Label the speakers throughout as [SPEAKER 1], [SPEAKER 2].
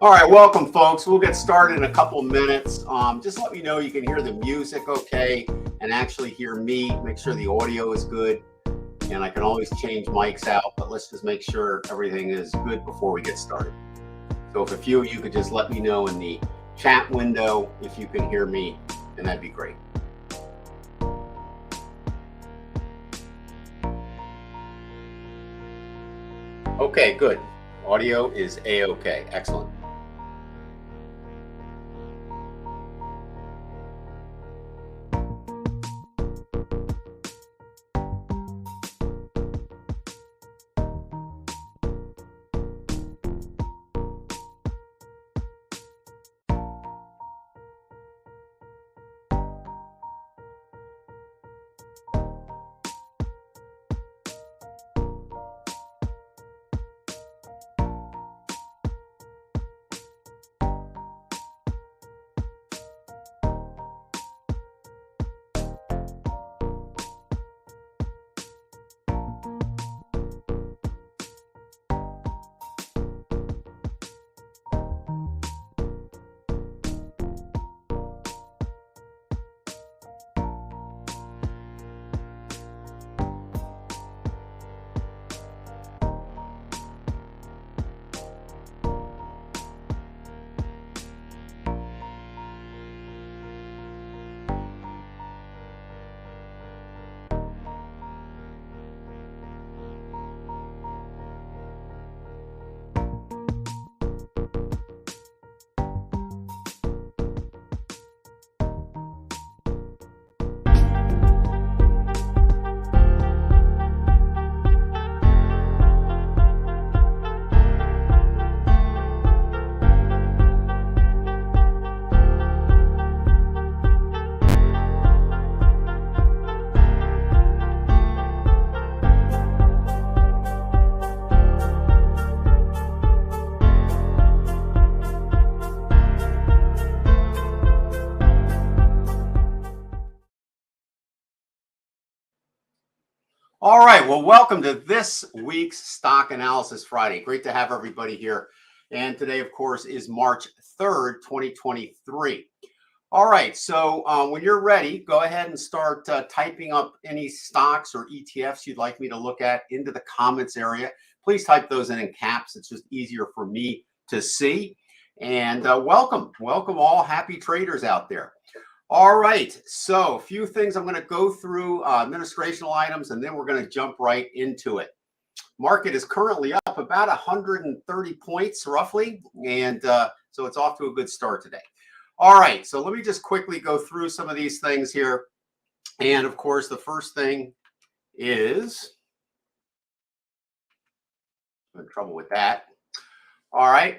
[SPEAKER 1] All right, welcome, folks. We'll get started in a couple minutes. Just let me know you can hear the music okay and actually hear me. Make sure the audio is good. And I can always change mics out, but let's just make sure everything is good before we get started. So if a few of you could just let me know in the chat window if you can hear me, and that'd be great. Okay, good. Audio is A-okay. Excellent. All right, well, welcome to this week's Stock Analysis Friday. Great to have everybody here. And today, of course, is March 3rd, 2023. All right, so when you're ready, go ahead and start typing up any stocks or ETFs you'd like me to look at into the comments area. Please type those in caps. It's just easier for me to see. And welcome all happy traders out there. All right, so a few things I'm going to go through, administrational items, and then we're going to jump right into it. Market is currently up about 130 points roughly, and so it's off to a good start today. All right, so let me just quickly go through some of these things here. And of course, the first thing is, I'm in trouble with that. All right,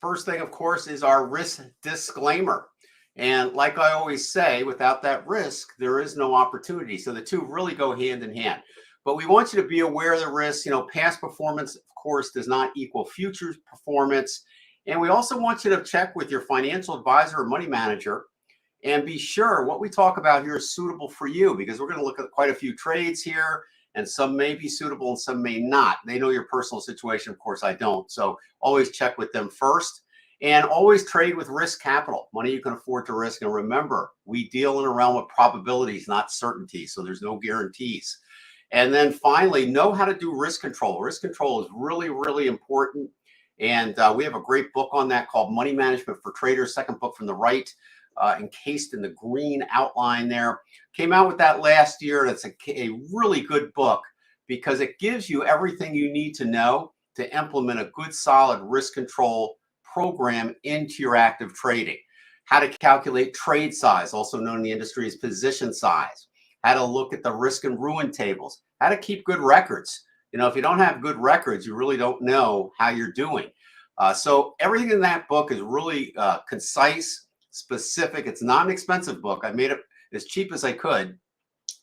[SPEAKER 1] first thing, of course, is our risk disclaimer. And like I always say, without that risk, there is no opportunity. So the two really go hand in hand. But we want you to be aware of the risks. You know, past performance, of course, does not equal future performance. And we also want you to check with your financial advisor or money manager and be sure what we talk about here is suitable for you, because we're going to look at quite a few trades here, and some may be suitable and some may not. They know your personal situation. Of course, I don't. So always check with them first. And always trade with risk capital, money you can afford to risk. And remember, we deal in a realm of probabilities, not certainty. So there's no guarantees. And then finally, know how to do risk control. Risk control is really, really important. And we have a great book on that called Money Management for Traders, second book from the right, encased in the green outline there. Came out with that last year. And it's a really good book because it gives you everything you need to know to implement a good, solid risk control program into your active trading. How to calculate trade size, also known in the industry as position size. How to look at the risk and ruin tables. How to keep good records. You know, if you don't have good records, you really don't know how you're doing. So everything in that book is really concise, specific. It's not an expensive book. I made it as cheap as I could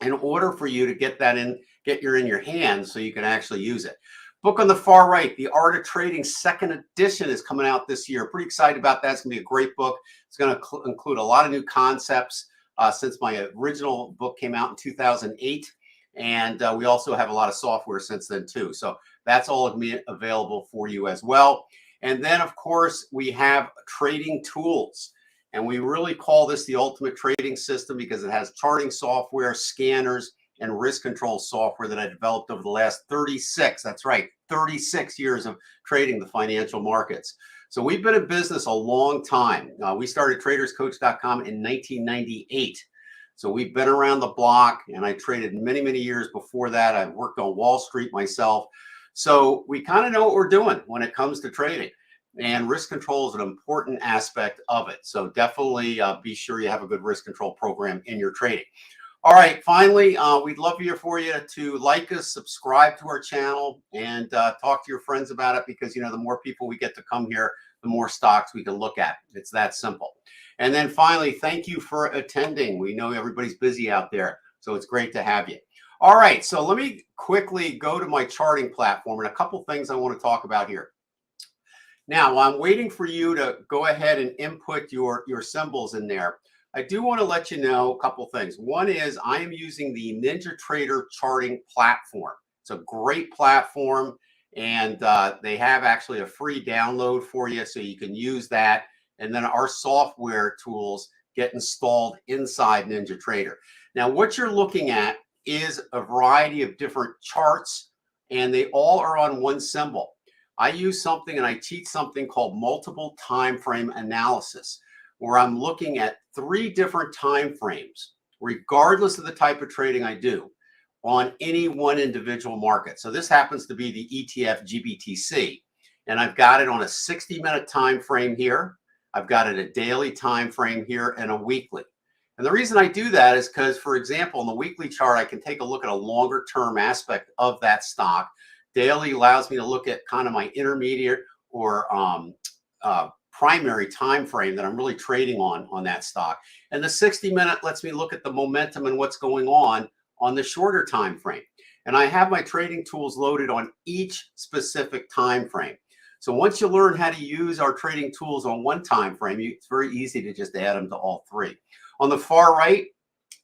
[SPEAKER 1] in order for you to get that in, get in your hands so you can actually use it. Book on the far right, The Art of Trading, second edition is coming out this year. Pretty excited about that. It's going to be a great book. It's going to include a lot of new concepts since my original book came out in 2008. And we also have a lot of software since then too. So that's all available for you as well. And then, of course, we have trading tools. And we really call this the ultimate trading system because it has charting software, scanners, and risk control software that I developed over the last 36, that's right, 36 years of trading the financial markets. So we've been in business a long time. We started TradersCoach.com in 1998. So we've been around the block, and I traded many, many years before that. I've worked on Wall Street myself. So we kind of know what we're doing when it comes to trading. And risk control is an important aspect of it. So definitely be sure you have a good risk control program in your trading. All right, finally, we'd love for you to like us, subscribe to our channel, and talk to your friends about it because, the more people we get to come here, the more stocks we can look at. It's that simple. And then finally, thank you for attending. We know everybody's busy out there, so it's great to have you. All right, so let me quickly go to my charting platform and a couple things I want to talk about here. Now, while I'm waiting for you to go ahead and input your symbols in there, I do want to let you know a couple things. One is I am using the NinjaTrader charting platform. It's a great platform, and they have actually a free download for you, so you can use that. And then our software tools get installed inside NinjaTrader. Now, what you're looking at is a variety of different charts, and they all are on one symbol. I use something and I teach something called multiple time frame analysis, where I'm looking at 3 different time frames, regardless of the type of trading I do, on any one individual market. So this happens to be the ETF GBTC, and I've got it on a 60-minute time frame here. I've got it a daily time frame here and a weekly. And the reason I do that is because, for example, in the weekly chart, I can take a look at a longer term aspect of that stock. Daily allows me to look at kind of my intermediate or primary time frame that I'm really trading on that stock. And the 60-minute lets me look at the momentum and what's going on the shorter time frame. And I have my trading tools loaded on each specific time frame. So once you learn how to use our trading tools on one time frame, it's very easy to just add them to all 3. On the far right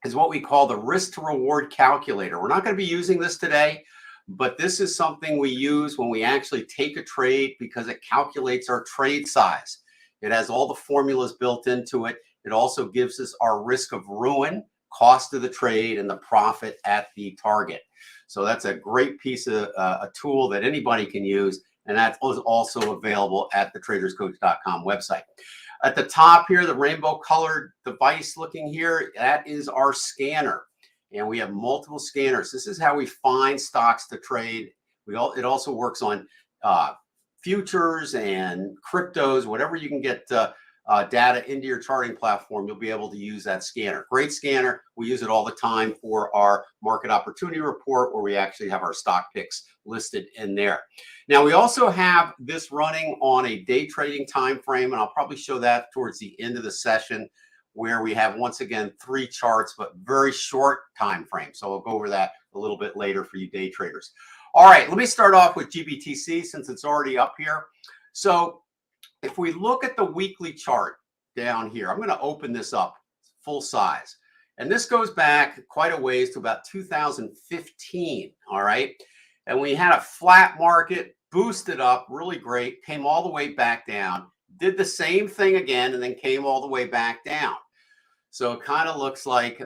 [SPEAKER 1] is what we call the risk to reward calculator. We're not going to be using this today, but this is something we use when we actually take a trade because it calculates our trade size. It has all the formulas built into it. It also gives us our risk of ruin, cost of the trade, and the profit at the target. So that's a great piece of a tool that anybody can use, and that is also available at the TradersCoach.com website. At the top here, the rainbow colored device looking here, that is our scanner. And we have multiple scanners. This is how we find stocks to trade. It also works on futures and cryptos, whatever you can get data into your charting platform, you'll be able to use that scanner. Great scanner. We use it all the time for our market opportunity report, where we actually have our stock picks listed in there. Now, we also have this running on a day trading time frame, and I'll probably show that towards the end of the session, where we have, once again, 3 charts, but very short time frame. So I'll go over that a little bit later for you day traders. All right, let me start off with GBTC since it's already up here. So if we look at the weekly chart down here, I'm going to open this up full size. And this goes back quite a ways to about 2015, all right? And we had a flat market, boosted up, really great, came all the way back down, did the same thing again, and then came all the way back down. So it kind of looks like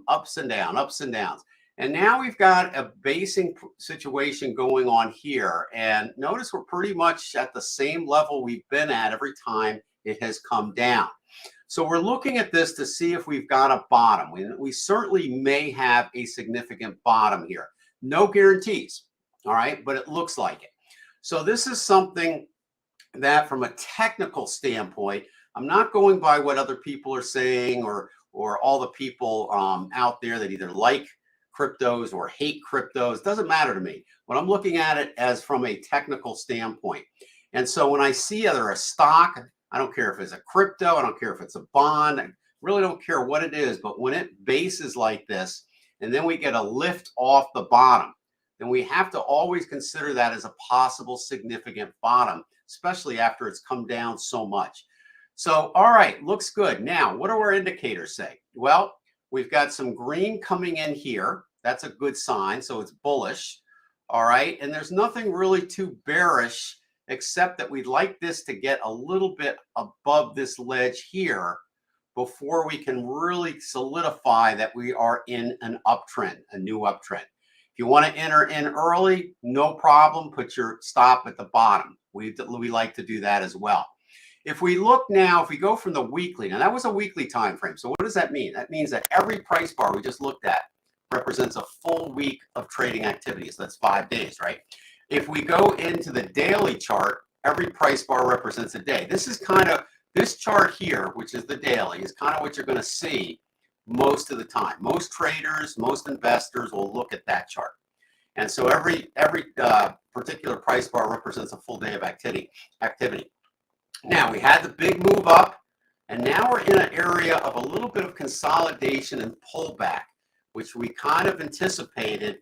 [SPEAKER 1] ups and downs. And now we've got a basing situation going on here. And notice we're pretty much at the same level we've been at every time it has come down. So we're looking at this to see if we've got a bottom. We certainly may have a significant bottom here. No guarantees, all right, but it looks like it. So this is something that, from a technical standpoint, I'm not going by what other people are saying or all the people out there that either like cryptos or hate cryptos. Doesn't matter to me. What I'm looking at it as from a technical standpoint. And so when I see either a stock, I don't care if it's a crypto, I don't care if it's a bond, I really don't care what it is, but when it bases like this, and then we get a lift off the bottom, then we have to always consider that as a possible significant bottom, especially after it's come down so much. So, all right, looks good. Now, what do our indicators say? Well, we've got some green coming in here. That's a good sign. So it's bullish. All right. And there's nothing really too bearish except that we'd like this to get a little bit above this ledge here before we can really solidify that we are in an uptrend, a new uptrend. If you want to enter in early, no problem. Put your stop at the bottom. We like to do that as well. If we look now, if we go from the weekly, now that was a weekly time frame. So what does that mean? That means that every price bar we just looked at represents a full week of trading activities. So that's 5 days, right? If we go into the daily chart, every price bar represents a day. This is kind of, this chart here, which is the daily, is kind of what you're going to see most of the time. Most traders, most investors will look at that chart. And so every particular price bar represents a full day of activity. Now, we had the big move up, and now we're in an area of a little bit of consolidation and pullback, which we kind of anticipated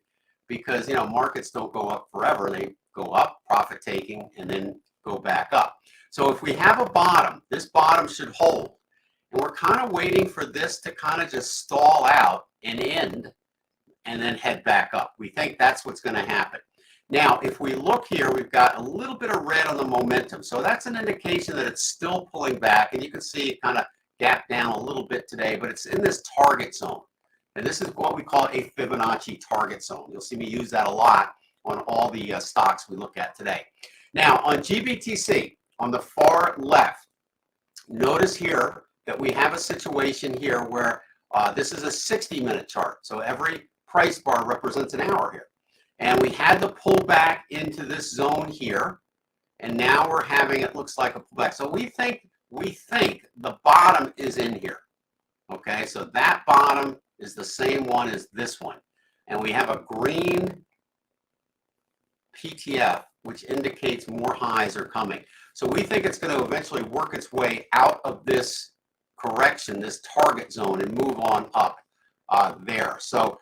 [SPEAKER 1] because, you know, markets don't go up forever. They go up, profit taking, and then go back up. So if we have a bottom, this bottom should hold. And we're kind of waiting for this to kind of just stall out and end and then head back up. We think that's what's going to happen. Now, if we look here, we've got a little bit of red on the momentum. So that's an indication that it's still pulling back. And you can see it kind of gapped down a little bit today, but it's in this target zone. And this is what we call a Fibonacci target zone. You'll see me use that a lot on all the stocks we look at today. Now, on GBTC, on the far left, notice here that we have a situation here where this is a 60-minute chart. So every price bar represents an hour here. And we had the pullback into this zone here. And now we're having, it looks like a pullback. So we think the bottom is in here. Okay, so that bottom is the same one as this one. And we have a green PTF, which indicates more highs are coming. So we think it's going to eventually work its way out of this correction, this target zone, and move on up there. So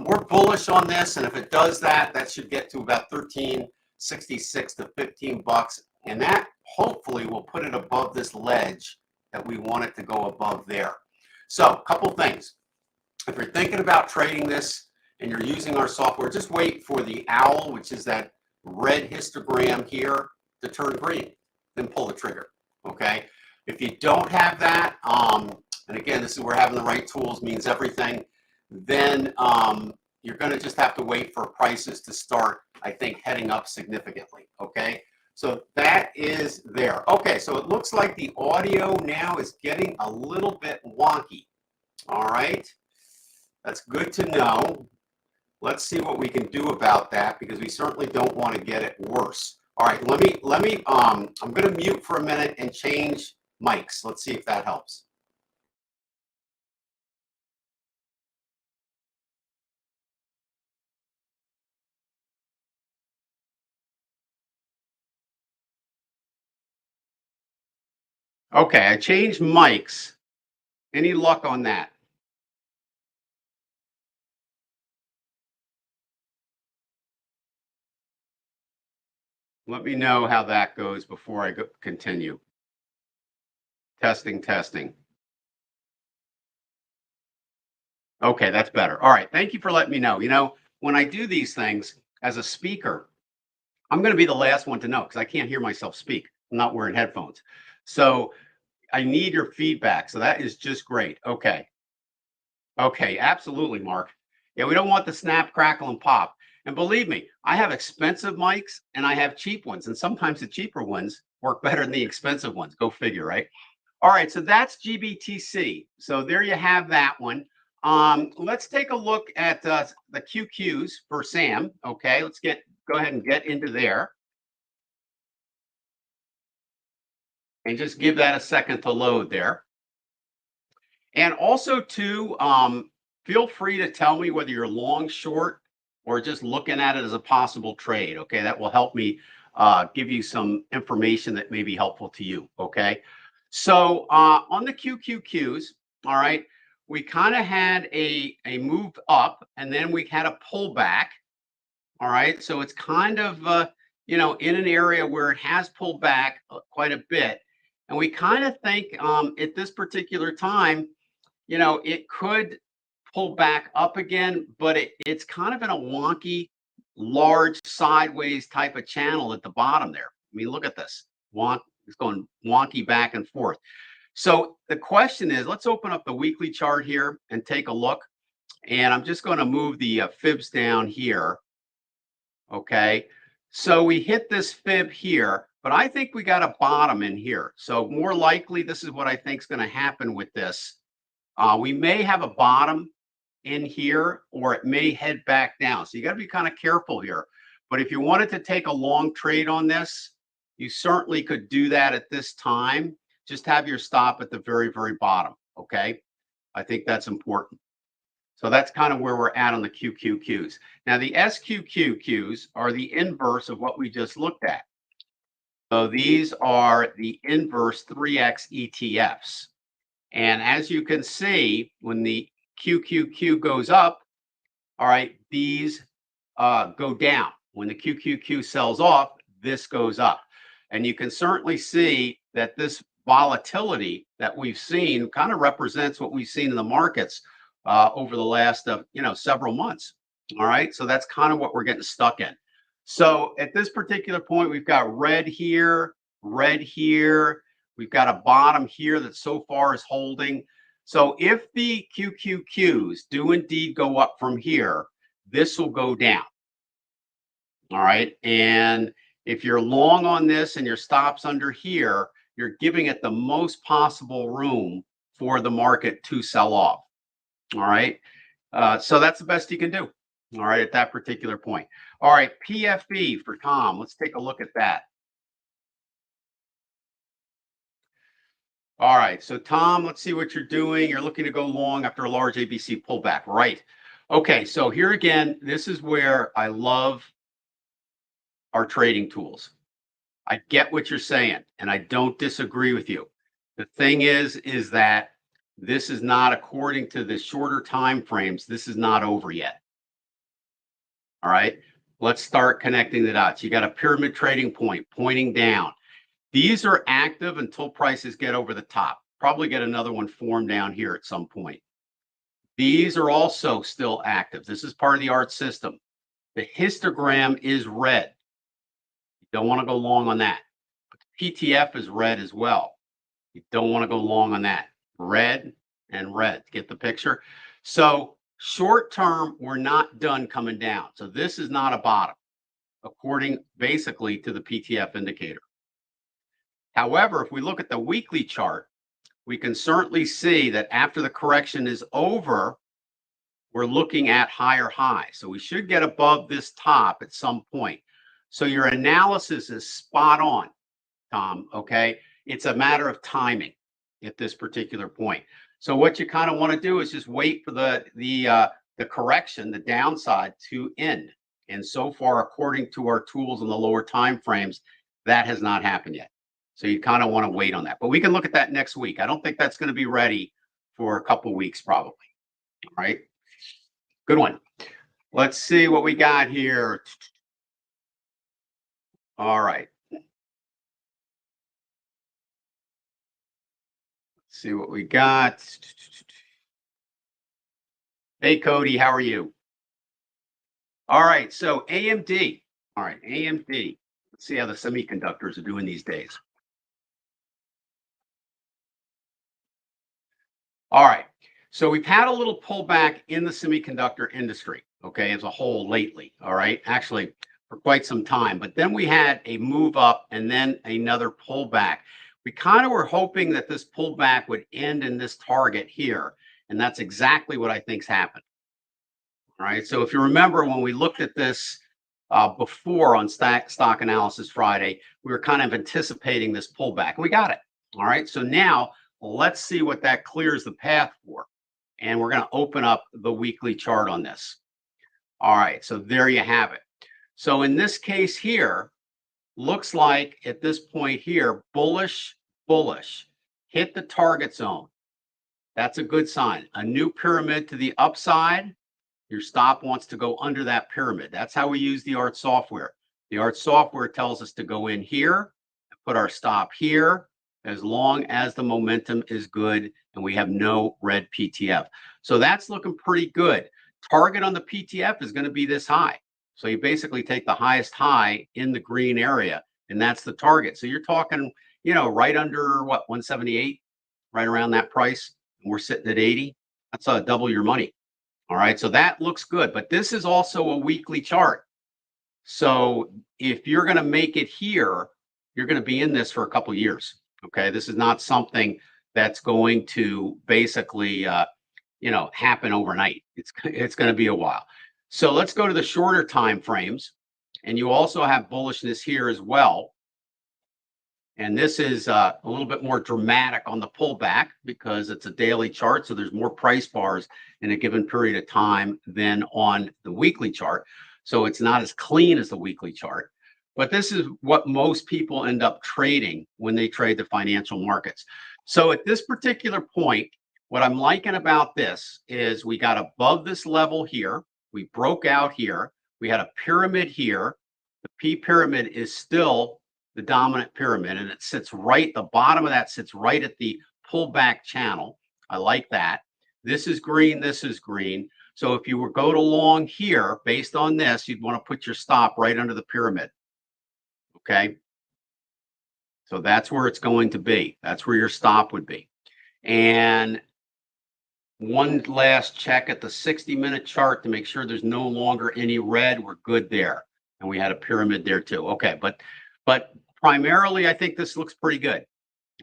[SPEAKER 1] we're bullish on this, and if it does that, that should get to about $13.66 to $15, and that hopefully will put it above this ledge that we want it to go above there. So a couple things. If you're thinking about trading this and you're using our software, just wait for the owl, which is that red histogram here, to turn green, then pull the trigger, okay? If you don't have that, and again, this is where having the right tools means everything, then you're going to just have to wait for prices to start, I think, heading up significantly, okay? So that is there. Okay, so it looks like the audio now is getting a little bit wonky, all right? That's good to know. Let's see what we can do about that, because we certainly don't want to get it worse. All right, I'm going to mute for a minute and change mics. Let's see if that helps. Okay, I changed mics. Any luck on that? Let me know how that goes before I continue. Testing, testing. Okay, that's better. All right, thank you for letting me know. You know, when I do these things as a speaker, I'm going to be the last one to know because I can't hear myself speak. I'm not wearing headphones. So I need your feedback. So that is just great. Okay. Okay, absolutely, Mark. Yeah, we don't want the snap, crackle, and pop. And believe me, I have expensive mics and I have cheap ones. And sometimes the cheaper ones work better than the expensive ones. Go figure, right? All right, so that's GBTC. So there you have that one. Let's take a look at the QQs for Sam. Okay, let's go ahead and get into there. And just give that a second to load there. And also too, feel free to tell me whether you're long, short, or just looking at it as a possible trade. Okay, that will help me give you some information that may be helpful to you. Okay, so on the QQQs, all right, we kind of had a move up and then we had a pullback. All right, so it's kind of you know, in an area where it has pulled back quite a bit, and we kind of think at this particular time, you know, it could pull back up again, but it's kind of in a wonky, large sideways type of channel at the bottom there. I mean, look at this. It's going wonky back and forth. So the question is, let's open up the weekly chart here and take a look. And I'm just going to move the fibs down here. Okay. So we hit this fib here, but I think we got a bottom in here. So more likely, this is what I think is going to happen with this. We may have a bottom in here, or it may head back down. So you got to be kind of careful here. But if you wanted to take a long trade on this, you certainly could do that at this time. Just have your stop at the very, very bottom. Okay. I think that's important. So that's kind of where we're at on the QQQs. Now, the SQQQs are the inverse of what we just looked at. So these are the inverse 3X ETFs. And as you can see, when the QQQ goes up, all right, these go down. When the QQQ sells off, this goes up. And you can certainly see that this volatility that we've seen kind of represents what we've seen in the markets over the last several months. All right, so that's kind of what we're getting stuck in. So at this particular point, we've got red here. We've got a bottom here that so far is holding. So if the QQQs do indeed go up from here, this will go down. All right, and if you're long on this and your stop's under here, you're giving it the most possible room for the market to sell off. All right. So that's the best you can do. All right. At that particular point. All right. PFE for Tom. Let's take a look at that. All right. So Tom, let's see what you're doing. You're looking to go long after a large ABC pullback, right? Okay. So here again, this is where I love our trading tools. I get what you're saying, and I don't disagree with you. The thing is that this is not, according to the shorter time frames, this is not over yet. All right, let's start connecting the dots. You got a pyramid trading point pointing down. These are active until prices get over the top. Probably get another one formed down here at some point. These are also still active. This is part of the ART system. The histogram is red. You don't want to go long on that. But the PTF is red as well. You don't want to go long on that. Red and red. Get the picture? So short term, we're not done coming down. So this is not a bottom, according basically to the PTF indicator. However, if we look at the weekly chart, we can certainly see that after the correction is over, we're looking at higher highs. So we should get above this top at some point. So your analysis is spot on, Tom, okay? It's a matter of timing at this particular point. So what you kind of want to do is just wait for the correction, the downside to end. And so far, according to our tools in the lower time frames, that has not happened yet. So you kind of want to wait on that. But we can look at that next week. I don't think that's going to be ready for a couple weeks probably. All right. Good one. Let's see what we got here. All right. See what we got. Hey, Cody, how are you? All right, so AMD. All right, AMD. Let's see how the semiconductors are doing these days. All right, so we've had a little pullback in the semiconductor industry, okay, as a whole lately. All right, actually for quite some time, but then we had a move up and then another pullback. We kind of were hoping that this pullback would end in this target here, and that's exactly what I think's happened. All right, so if you remember when we looked at this before on Stock Analysis Friday, we were kind of anticipating this pullback, and we got it. All right, so now let's see what that clears the path for, and we're going to open up the weekly chart on this. All right, so there you have it. So in this case here, looks like at this point here, bullish, hit the target zone. That's a good sign. A new pyramid to the upside. Your stop wants to go under that pyramid. That's how we use the ART software. The ART software tells us to go in here and put our stop here as long as the momentum is good and we have no red PTF. So that's looking pretty good. Target on the PTF is going to be this high. So you basically take the highest high in the green area and that's the target. So you're talking, you know, right under what, 178, right around that price. And we're sitting at 80. That's double your money. All right. So that looks good. But this is also a weekly chart. So if you're going to make it here, you're going to be in this for a couple of years. Okay. This is not something that's going to basically, you know, happen overnight. It's going to be a while. So let's go to the shorter time frames. And you also have bullishness here as well. And this is a little bit more dramatic on the pullback because it's a daily chart. So there's more price bars in a given period of time than on the weekly chart. So it's not as clean as the weekly chart. But this is what most people end up trading when they trade the financial markets. So at this particular point, what I'm liking about this is we got above this level here. We broke out here. We had a pyramid here. The P pyramid is still the dominant pyramid, and it sits right, the bottom of that sits right at the pullback channel. I like that. This is green, this is green. So if you were go to long here, based on this, you'd want to put your stop right under the pyramid. Okay. So that's where it's going to be. That's where your stop would be. And one last check at the 60-minute chart to make sure there's no longer any red. We're good there. And we had a pyramid there too. Okay, but primarily, I think this looks pretty good.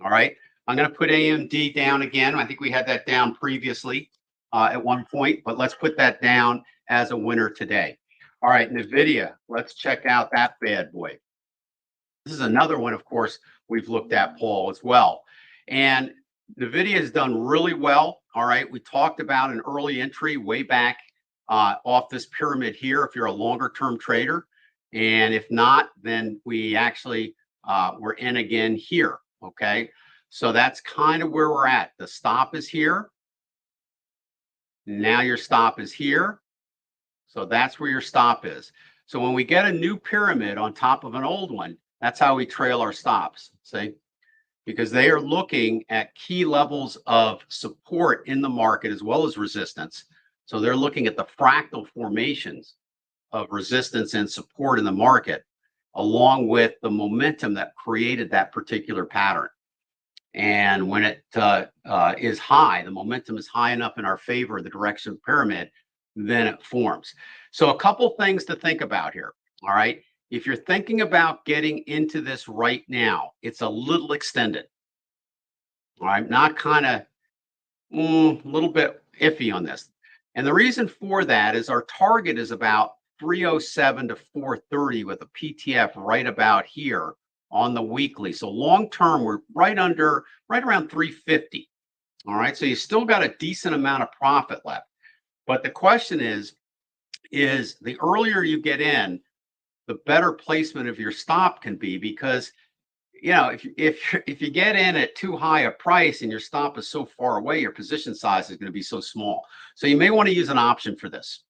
[SPEAKER 1] All right. I'm going to put AMD down again. I think we had that down previously at one point, but let's put that down as a winner today. All right. NVIDIA, let's check out that bad boy. This is another one, of course, we've looked at, Paul, as well. And NVIDIA has done really well. All right. We talked about an early entry way back off this pyramid here if you're a longer term trader. And if not, then we actually we're in again here. Okay. So that's kind of where we're at. The stop is here. Now your stop is here. So that's where your stop is. So when we get a new pyramid on top of an old one, that's how we trail our stops. See? Because they are looking at key levels of support in the market as well as resistance. So they're looking at the fractal formations of resistance and support in the market, along with the momentum that created that particular pattern. And when it is high, the momentum is high enough in our favor, the direction of the pyramid, then it forms. So a couple things to think about here. All right. If you're thinking about getting into this right now, it's a little extended. All right. Not kind of a little bit iffy on this. And the reason for that is our target is about 307 to 430 with a PTF right about here on the weekly. So long term, we're right around 350. All right. So you still got a decent amount of profit left. But the question is the earlier you get in, the better placement of your stop can be, because you know, if you get in at too high a price and your stop is so far away, your position size is going to be so small. So you may want to use an option for this.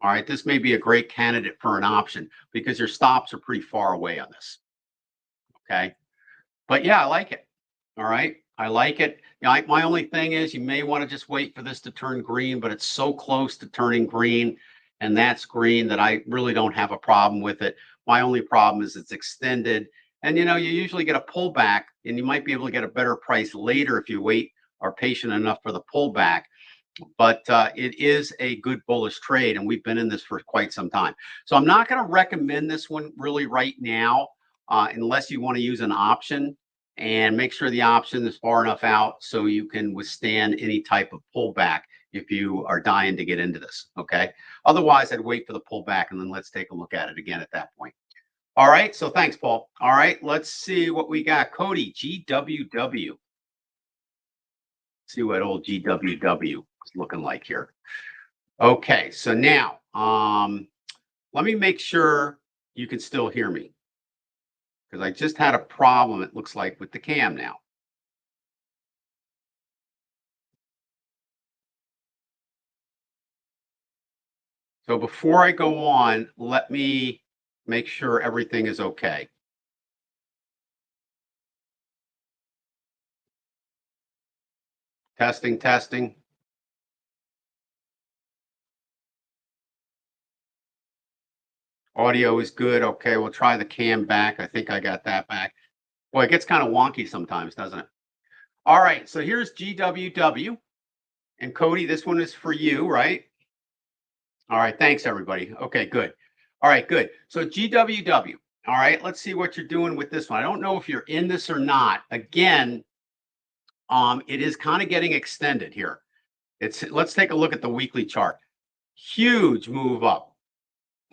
[SPEAKER 1] All right, this may be a great candidate for an option because your stops are pretty far away on this. Okay, but yeah, I like it. All right, I like it. You know, my only thing is you may want to just wait for this to turn green, but it's so close to turning green, and that's green, that I really don't have a problem with it. My only problem is it's extended. And, you know, you usually get a pullback, and you might be able to get a better price later if you wait, are patient enough for the pullback. But it is a good bullish trade, and we've been in this for quite some time. So I'm not going to recommend this one really right now unless you want to use an option, and make sure the option is far enough out so you can withstand any type of pullback if you are dying to get into this. Okay. Otherwise, I'd wait for the pullback, and then let's take a look at it again at that point. All right. So thanks, Paul. All right. Let's see what we got. Cody, GWW. See what old GWW is looking like here. Okay. So now, let me make sure you can still hear me, because I just had a problem, it looks like, with the cam now. So before I go on, let me make sure everything is okay. Testing, testing. Audio is good. Okay, we'll try the cam back. I think I got that back. Boy, it gets kind of wonky sometimes, doesn't it? All right, so here's GWW. And Cody, this one is for you, right? All right, thanks everybody. Okay, good. All right, good. So GWW. All right, let's see what you're doing with this one. I don't know if you're in this or not. Again, it is kind of getting extended here. Let's take a look at the weekly chart. Huge move up.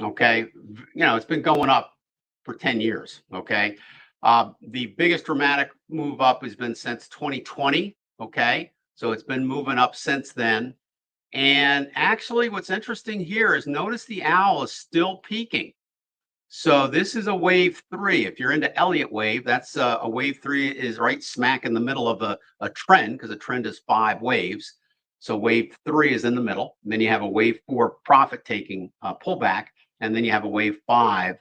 [SPEAKER 1] Okay, it's been going up for 10 years. Okay, the biggest dramatic move up has been since 2020. Okay, so it's been moving up since then. And actually, what's interesting here is notice the owl is still peaking. So this is a wave 3. If you're into Elliott wave, that's a wave 3 is right smack in the middle of a trend, because a trend is 5 waves. So wave 3 is in the middle. And then you have a wave 4 profit taking pullback. And then you have a wave 5,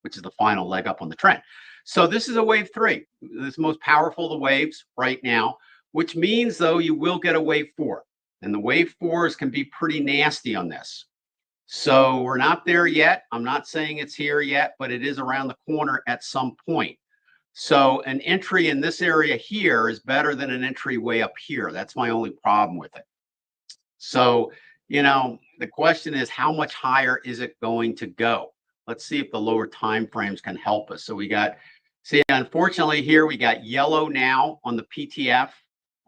[SPEAKER 1] which is the final leg up on the trend. So this is a wave 3. This is the most powerful of the waves right now, which means, though, you will get a wave 4. And the wave 4s can be pretty nasty on this. So we're not there yet. I'm not saying it's here yet, but it is around the corner at some point. So an entry in this area here is better than an entry way up here. That's my only problem with it. So, the question is, how much higher is it going to go? Let's see if the lower time frames can help us. So unfortunately here we got yellow now on the PTF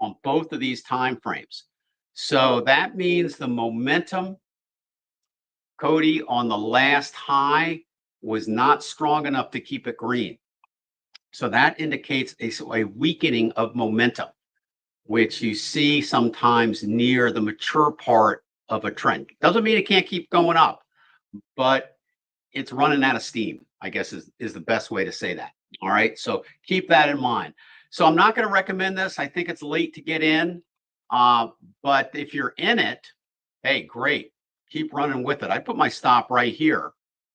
[SPEAKER 1] on both of these time frames. So that means the momentum, Cody, on the last high was not strong enough to keep it green. So that indicates a weakening of momentum, which you see sometimes near the mature part of a trend. Doesn't mean it can't keep going up, but it's running out of steam, I guess is the best way to say that. All right, so keep that in mind. So I'm not going to recommend this. I think it's late to get in, but if you're in it, hey, great. Keep running with it. I put my stop right here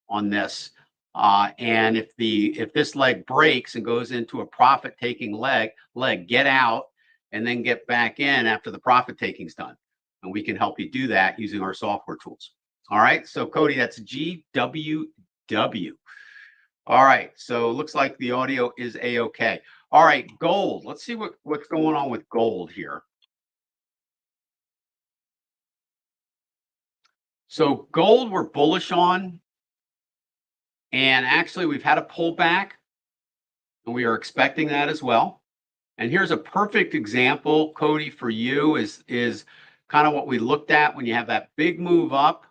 [SPEAKER 1] on this. And if this leg breaks and goes into a profit taking leg, get out and then get back in after the profit taking's done. And we can help you do that using our software tools. All right. So Cody, that's GWW. All right. So it looks like the audio is A-OK. All right. Gold. Let's see what's going on with gold here. So gold we're bullish on. And actually, we've had a pullback, and we are expecting that as well. And here's a perfect example, Cody, for you is kind of what we looked at when you have that big move up.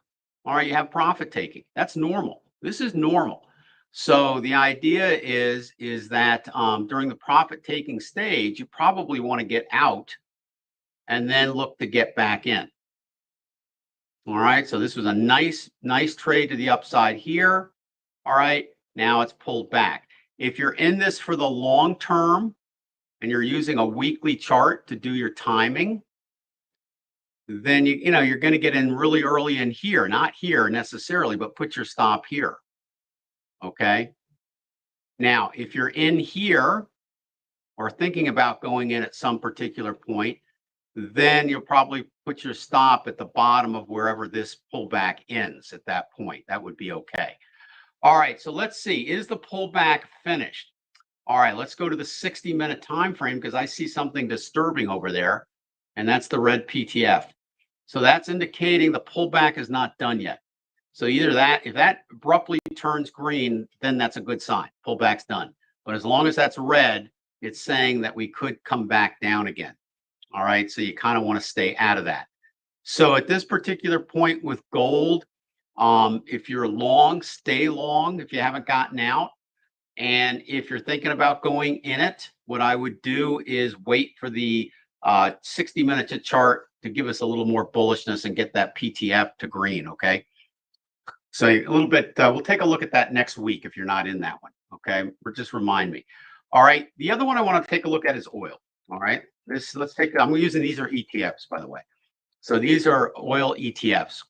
[SPEAKER 1] All right, you have profit taking. That's normal. This is normal. So the idea is that during the profit taking stage, you probably want to get out and then look to get back in. All right, so this was a nice trade to the upside here. All right, now it's pulled back. If you're in this for the long term and you're using a weekly chart to do your timing, then you're going to get in really early in here, not here necessarily, but put your stop here. Okay. Now, if you're in here or thinking about going in at some particular point, then you'll probably put your stop at the bottom of wherever this pullback ends at that point. That would be okay. All right, so let's see. Is the pullback finished? All right, let's go to the 60-minute time frame because I see something disturbing over there, and that's the red PTF. So that's indicating the pullback is not done yet. So either that, if that abruptly turns green, then that's a good sign. Pullback's done. But as long as that's red, it's saying that we could come back down again. All right, so you kind of want to stay out of that. So at this particular point with gold, if you're long, stay long if you haven't gotten out. And if you're thinking about going in it, what I would do is wait for the 60-minute chart to give us a little more bullishness and get that PTF to green, okay? So a little bit, we'll take a look at that next week if you're not in that one, okay? Or just remind me. All right, the other one I want to take a look at is oil, all right? I'm using, these are ETFs, by the way. So these are oil ETFs.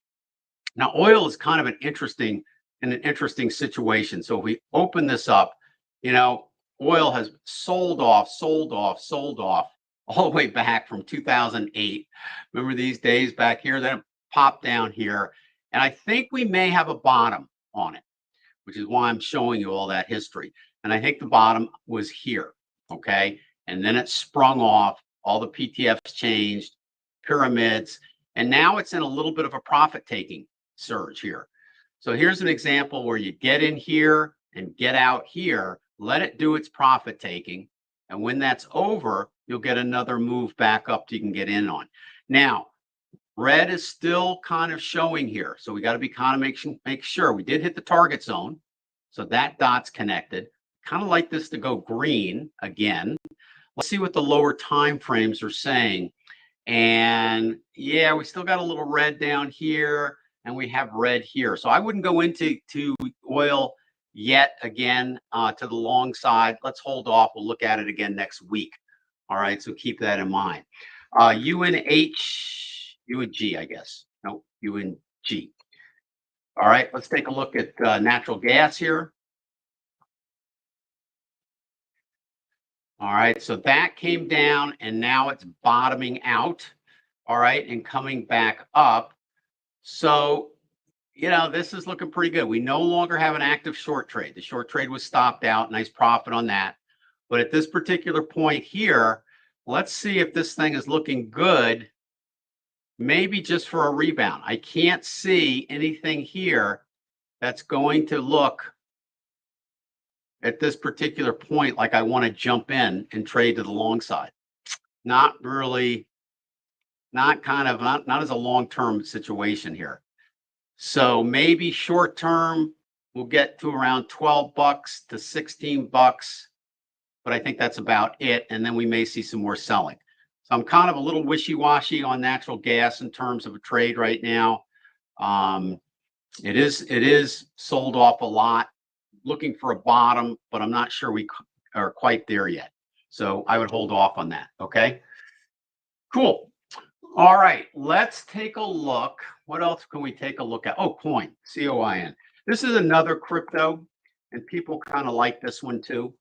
[SPEAKER 1] Now, oil is kind of an interesting situation. So if we open this up, oil has sold off all the way back from 2008. Remember these days back here? Then it popped down here. And I think we may have a bottom on it. which is why I'm showing you all that history. And I think the bottom was here, okay? And then it sprung off, all the PTFs changed, pyramids, and now it's in a little bit of a profit-taking surge here. So here's an example where you get in here and get out here, let it do its profit-taking, and when that's over, you'll get another move back up you can get in on. Now, red is still kind of showing here, so we got to be kind of make sure we did hit the target zone, so that dot's connected. Kind of like this to go green again. Let's see what the lower time frames are saying. And yeah, we still got a little red down here, and we have red here. So I wouldn't go into oil yet again to the long side. Let's hold off. We'll look at it again next week. All right, so keep that in mind. UNG, I guess. No, UNG. All right, let's take a look at natural gas here. All right, so that came down and now it's bottoming out, all right, and coming back up. So, you know, this is looking pretty good. We no longer have an active short trade. The short trade was stopped out, nice profit on that. But at this particular point here, let's see if this thing is looking good, maybe just for a rebound. I can't see anything here that's going to look at this particular point like I want to jump in and trade to the long side. Not really, not as a long-term situation here. So maybe short term we'll get to around 12 bucks to 16 bucks, but I think that's about it, and then we may see some more selling. So I'm kind of a little wishy-washy on natural gas in terms of a trade right now. It is sold off a lot, looking for a bottom, but I'm not sure we are quite there yet. So I would hold off on that. Okay. Cool. All right. Let's take a look. What else can we take a look at? Oh, coin, COIN. This is another crypto, and people kind of like this one too.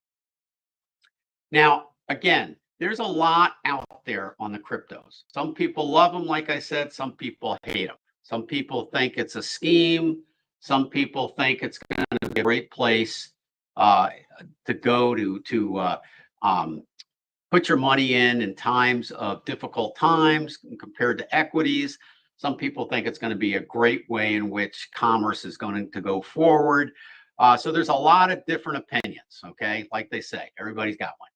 [SPEAKER 1] Now, again, there's a lot out there on the cryptos. Some people love them, like I said. Some people hate them. Some people think it's a scheme. Some people think it's going to be a great place to go to put your money in times of difficult times compared to equities. Some people think it's going to be a great way in which commerce is going to go forward. So there's a lot of different opinions, okay? Like they say, everybody's got one.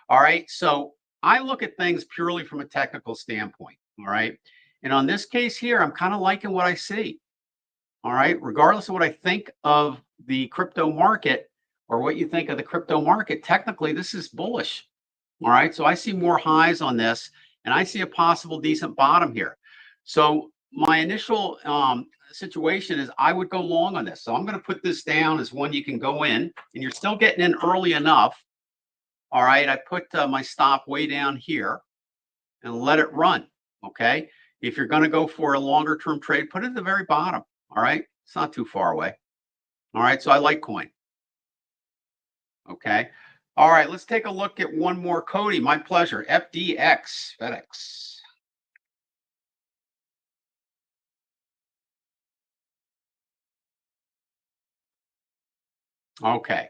[SPEAKER 1] All right, so I look at things purely from a technical standpoint, all right? And on this case here, I'm kind of liking what I see. All right, regardless of what I think of the crypto market or what you think of the crypto market, technically this is bullish. All right, so I see more highs on this, and I see a possible decent bottom here. So my initial situation is I would go long on this. So I'm going to put this down as one you can go in, and you're still getting in early enough. All right, I put my stop way down here and let it run. Okay, if you're going to go for a longer term trade, put it at the very bottom. All right, it's not too far away. All right, so I like coin. Okay, all right, let's take a look at one more. Cody, my pleasure. FDX, FedEx. Okay,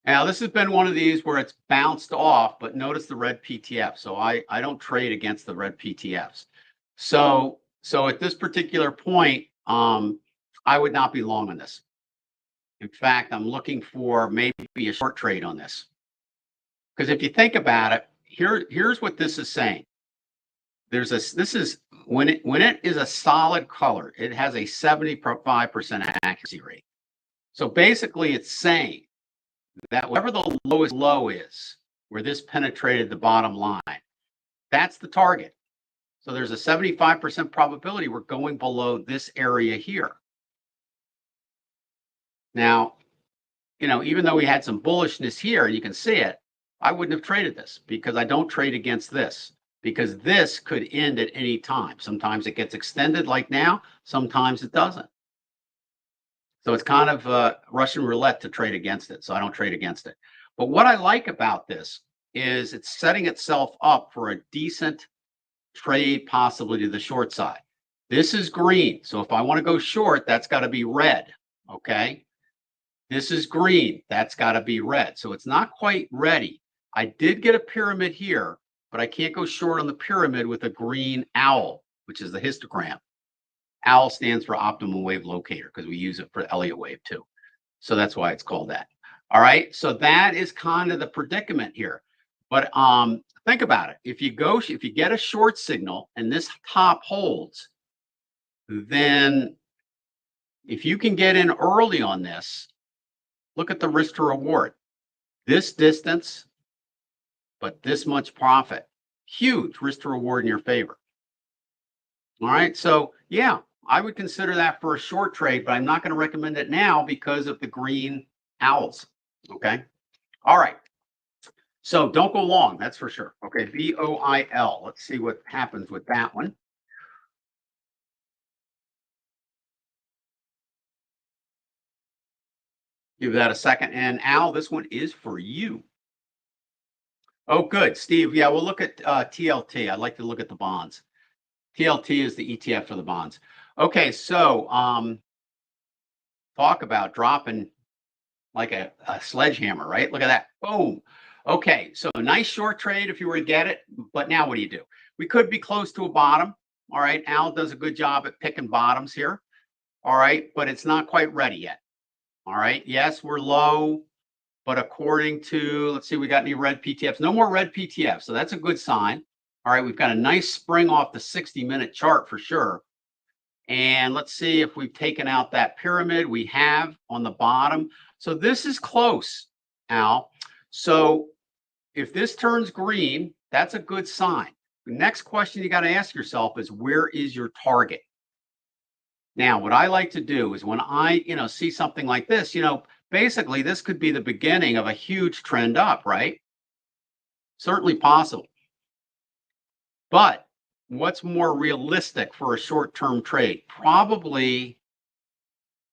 [SPEAKER 1] now this has been one of these where it's bounced off, but notice the red PTF. So I don't trade against the red PTFs. So at this particular point, I would not be long on this. In fact, I'm looking for maybe a short trade on this. Because if you think about it, here's what this is saying. This is when it is a solid color, it has a 75% accuracy rate. So basically it's saying that whatever the lowest low is, where this penetrated the bottom line, that's the target. So there's a 75% probability we're going below this area here. Now, you know, even though we had some bullishness here, you can see it, I wouldn't have traded this because I don't trade against this, because this could end at any time. Sometimes it gets extended like now, sometimes it doesn't. So it's kind of Russian roulette to trade against it. So I don't trade against it. But what I like about this is it's setting itself up for a decent trade, possibly to the short side. This is green. So if I want to go short, that's got to be red. Okay. This is green. That's got to be red. So it's not quite ready. I did get a pyramid here, but I can't go short on the pyramid with a green owl, which is the histogram. OWL stands for optimal wave locator because we use it for Elliott wave too. So that's why it's called that. All right. So that is kind of the predicament here. But think about it. If you get a short signal and this top holds, then if you can get in early on this, look at the risk to reward. This distance, but this much profit. Huge risk to reward in your favor. All right. So yeah, I would consider that for a short trade, but I'm not going to recommend it now because of the green owls. Okay. All right. So don't go long. That's for sure. Okay. VOIL. Let's see what happens with that one. Give that a second. And Al, this one is for you. Oh, good. Steve. Yeah, we'll look at TLT. I'd like to look at the bonds. TLT is the ETF for the bonds. Okay, so talk about dropping like a sledgehammer, right? Look at that. Boom. Okay, so a nice short trade if you were to get it, but now what do? We could be close to a bottom. All right, Al does a good job at picking bottoms here. All right, but it's not quite ready yet. All right, yes, we're low, but according to, let's see, we got any red PTFs? No more red PTFs, so that's a good sign. All right, we've got a nice spring off the 60-minute chart for sure. And let's see if we've taken out that pyramid. We have on the bottom. So this is close, Al. So if this turns green, that's a good sign. The next question you got to ask yourself is, where is your target? Now, what I like to do is when I, see something like this, basically this could be the beginning of a huge trend up, right? Certainly possible. But what's more realistic for a short-term trade? Probably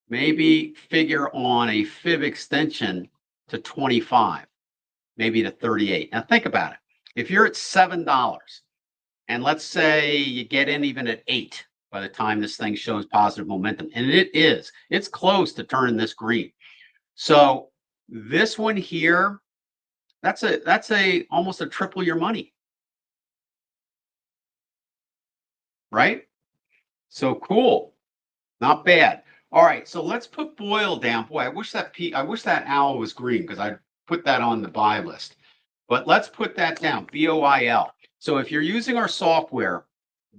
[SPEAKER 1] maybe figure on a fib extension to 25, maybe to 38. Now think about it. If you're at $7 and let's say you get in even at 8 by the time this thing shows positive momentum, and it's close to turning this green. So this one here, that's almost a triple your money. Right? So cool. Not bad. All right, so let's put Boyle down. Boy, I wish that owl was green because I put that on the buy list. But let's put that down, VOIL. So if you're using our software,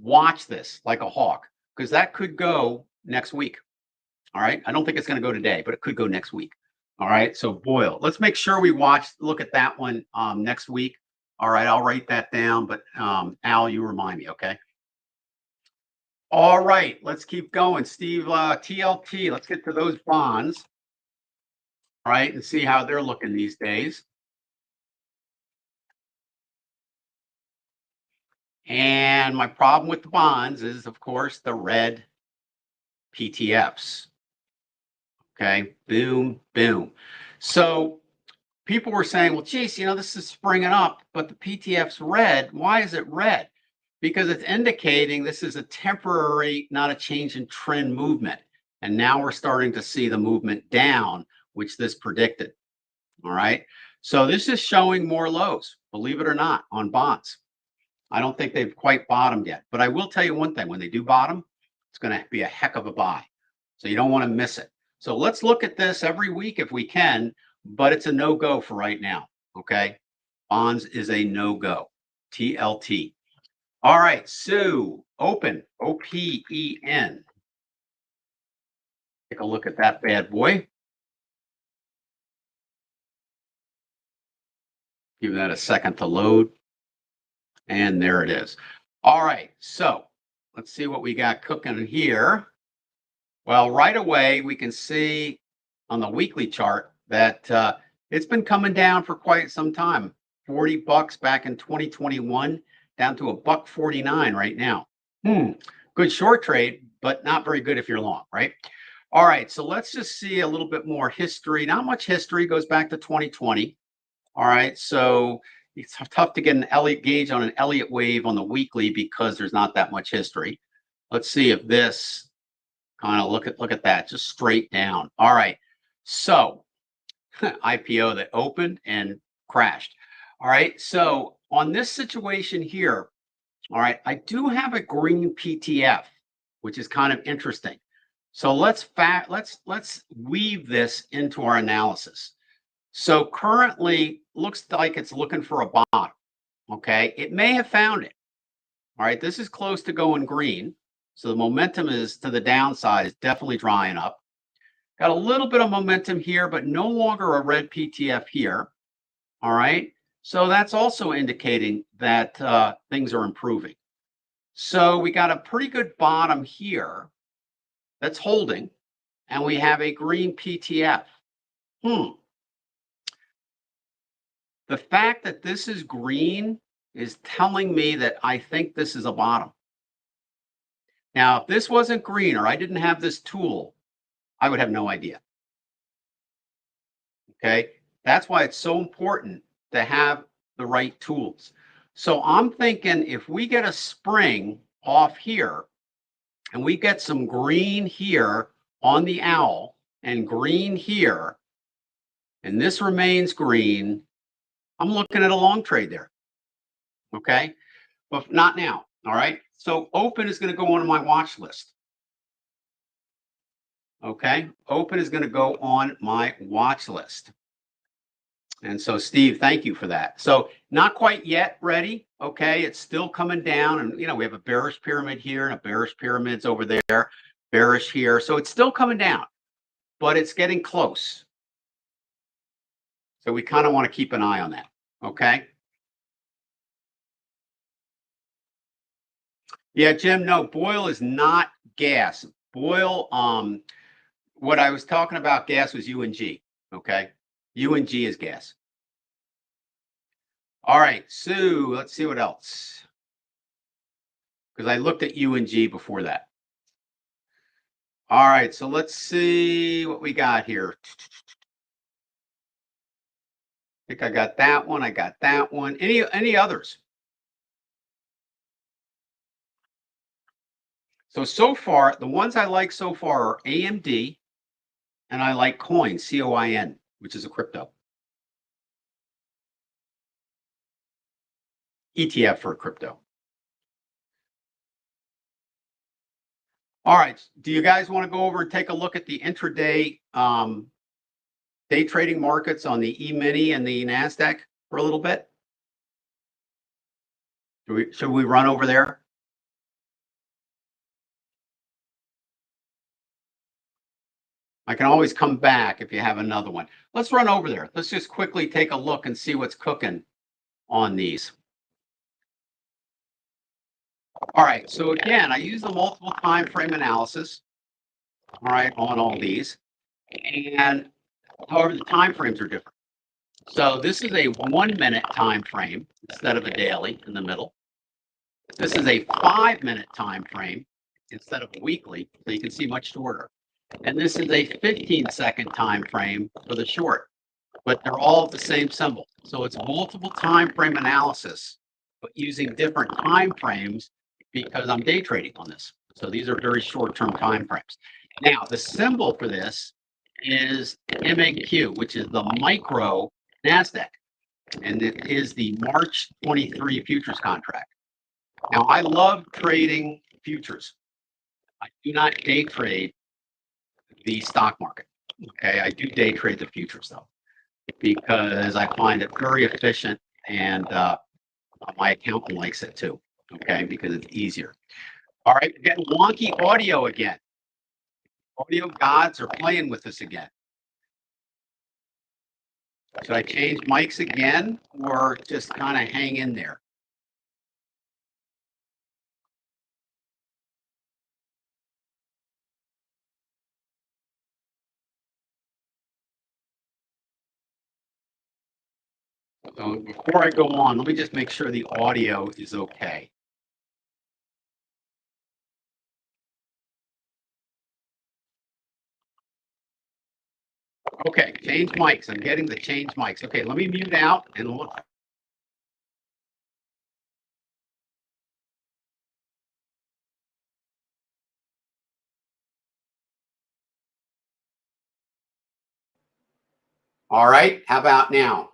[SPEAKER 1] watch this like a hawk because that could go next week. All right, I don't think it's going to go today, but it could go next week. All right, so Boyle. Let's make sure we look at that one next week. All right, I'll write that down, but Al, you remind me, okay? All right, let's keep going. Steve, TLT, let's get to those bonds, all right, and see how they're looking these days. And my problem with the bonds is, of course, the red PTFs. Okay, boom, boom. So people were saying, well, geez, this is springing up, but the PTF's red. Why is it red? Because it's indicating this is a temporary, not a change in trend movement. And now we're starting to see the movement down, which this predicted. All right. So this is showing more lows, believe it or not, on bonds. I don't think they've quite bottomed yet. But I will tell you one thing, when they do bottom, it's going to be a heck of a buy. So you don't want to miss it. So let's look at this every week if we can, but it's a no-go for right now. Okay. Bonds is a no-go. TLT. All right, so open, OPEN. Take a look at that bad boy. Give that a second to load. And there it is. All right, so let's see what we got cooking here. Well, right away, we can see on the weekly chart that it's been coming down for quite some time. $40 back in 2021. Down to $1.49 right now. Good short trade, but not very good if you're long, right? All right, so let's just see a little bit more history. Not much history, goes back to 2020. All right, so it's tough to get an Elliott gauge on an Elliott wave on the weekly because there's not that much history. Let's see if this kind of look at that, just straight down. All right, so IPO that opened and crashed. All right. So on this situation here, all right, I do have a green PTF, which is kind of interesting. So let's weave this into our analysis. So currently looks like it's looking for a bottom. Okay, it may have found it. All right, this is close to going green. So the momentum is to the downside, is definitely drying up. Got a little bit of momentum here, but no longer a red PTF here. All right, so that's also indicating that things are improving. So we got a pretty good bottom here that's holding, and we have a green PTF. The fact that this is green is telling me that I think this is a bottom. Now, if this wasn't green or I didn't have this tool, I would have no idea. Okay, that's why it's so important to have the right tools. So I'm thinking if we get a spring off here and we get some green here on the owl and green here, and this remains green, I'm looking at a long trade there. Okay, but not now. All right, so open is going to go on my watch list. Okay, open is going to go on my watch list. And so, Steve, thank you for that. So not quite yet ready. Okay, it's still coming down. And, you know, we have a bearish pyramid here and a bearish pyramid's over there, bearish here. So it's still coming down, but it's getting close. So we kind of want to keep an eye on that. Okay. Yeah, Jim, no, Boyle is not gas. Boyle, what I was talking about gas was UNG. Okay. UNG is gas. All right, Sue, let's see what else. Because I looked at UNG before that. All right, so let's see what we got here. I think I got that one. I got that one. Any others? So far, the ones I like so far are AMD, and I like Coin, COIN, which is a crypto. ETF for crypto. All right, do you guys want to go over and take a look at the intraday day trading markets on the E-mini and the Nasdaq for a little bit? Should we run over there? I can always come back if you have another one. Let's run over there. Let's just quickly take a look and see what's cooking on these. All right, so again, I use the multiple time frame analysis, all right, on all these. And however, the time frames are different. So this is a 1 minute time frame instead of a daily in the middle. This is a 5 minute time frame instead of weekly, so you can see much shorter. And this is a 15-second time frame for the short, but they're all the same symbol. So it's multiple time frame analysis, but using different time frames because I'm day trading on this. So these are very short-term time frames. Now, the symbol for this is MAQ, which is the micro Nasdaq, and it is the March 23 futures contract. Now, I love trading futures. I do not day trade the stock market. Okay, I do day trade the futures though, because I find it very efficient, and my accountant likes it too. Okay, because it's easier. All right, we're getting wonky audio again. Audio gods are playing with us again. Should I change mics again or just kind of hang in there? So before I go on, let me just make sure the audio is okay. Okay, change mics. I'm getting the change mics. Okay, let me mute out and look. All right, how about now?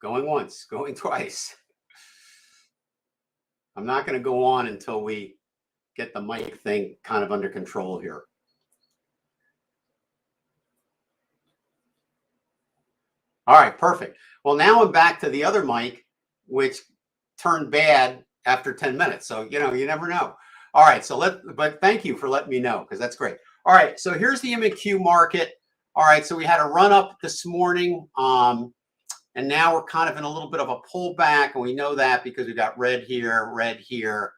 [SPEAKER 1] Going once, going twice. I'm not going to go on until we get the mic thing kind of under control here. All right, perfect. Well, now I'm back to the other mic, which turned bad after 10 minutes. So, you know, you never know. All right, so but thank you for letting me know, because that's great. All right, so here's the M&Q market. All right, so we had a run up this morning, and now we're kind of in a little bit of a pullback, and we know that because we got red here, red here.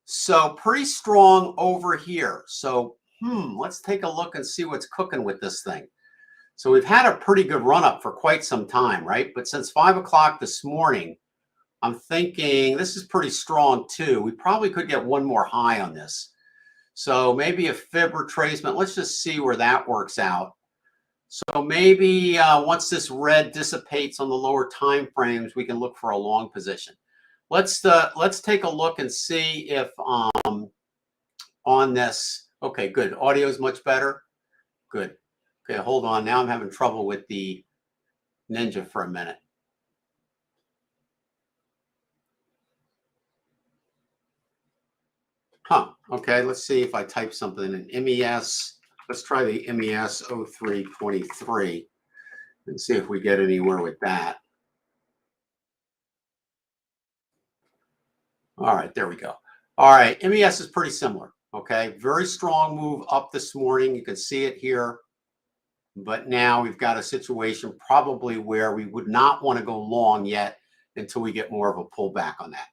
[SPEAKER 1] So pretty strong over here. So, let's take a look and see what's cooking with this thing. So we've had a pretty good run up for quite some time, right? But since 5 o'clock this morning, I'm thinking this is pretty strong too. We probably could get one more high on this. So maybe a fib retracement. Let's just see where that works out. So maybe once this red dissipates on the lower time frames, we can look for a long position. Let's take a look and see if on this. Okay, good. Audio is much better. Good. Okay, hold on. Now I'm having trouble with the Ninja for a minute. Okay, let's see if I type something in MES. Let's try the MES 0323 and see if we get anywhere with that. All right, there we go. All right, MES is pretty similar. Okay, very strong move up this morning. You can see it here. But now we've got a situation probably where we would not want to go long yet until we get more of a pullback on that.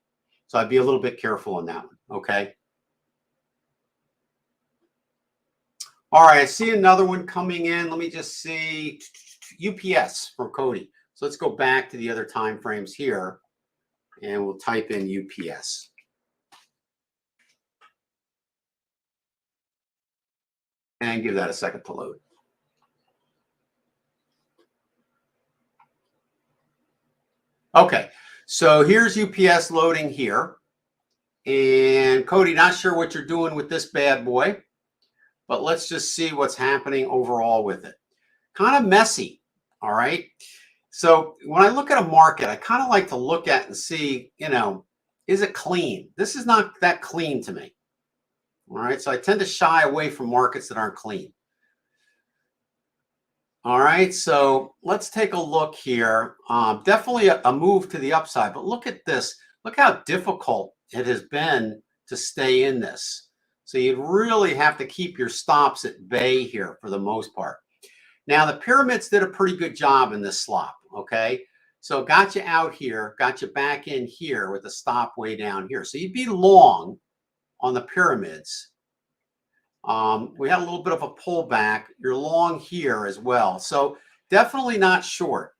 [SPEAKER 1] So I'd be a little bit careful on that one. Okay. All right, I see another one coming in. Let me just see UPS from Cody. So let's go back to the other time frames here, and we'll type in UPS. And give that a second to load. Okay, so here's UPS loading here. And Cody, not sure what you're doing with this bad boy, but let's just see what's happening overall with it. Kind of messy, all right? So when I look at a market, I kind of like to look at and see, you know, is it clean? This is not that clean to me, all right? So I tend to shy away from markets that aren't clean. All right, so let's take a look here. Definitely a move to the upside, but look at this. Look how difficult it has been to stay in this. So you'd really have to keep your stops at bay here for the most part. Now, the pyramids did a pretty good job in this slop, okay? So got you out here, got you back in here with the stop way down here. So you'd be long on the pyramids. We had a little bit of a pullback. You're long here as well. So definitely not short,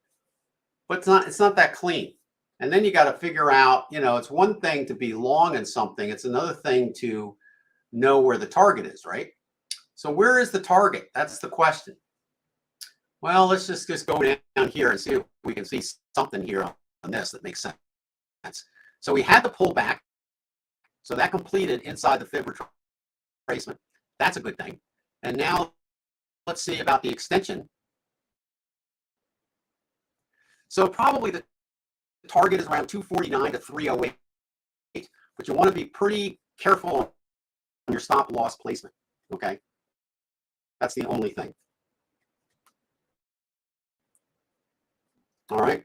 [SPEAKER 1] but it's not that clean. And then you got to figure out, you know, it's one thing to be long in something. It's another thing to know where the target is, right? So where is the target? That's the question. Well, let's just go down here and see if we can see something here on this that makes sense. So we had the pullback. So that completed inside the fib retracement. That's a good thing. And now let's see about the extension. So probably the target is around 249 to 308, but you want to be pretty careful on your stop loss placement, okay? That's the only thing. All right.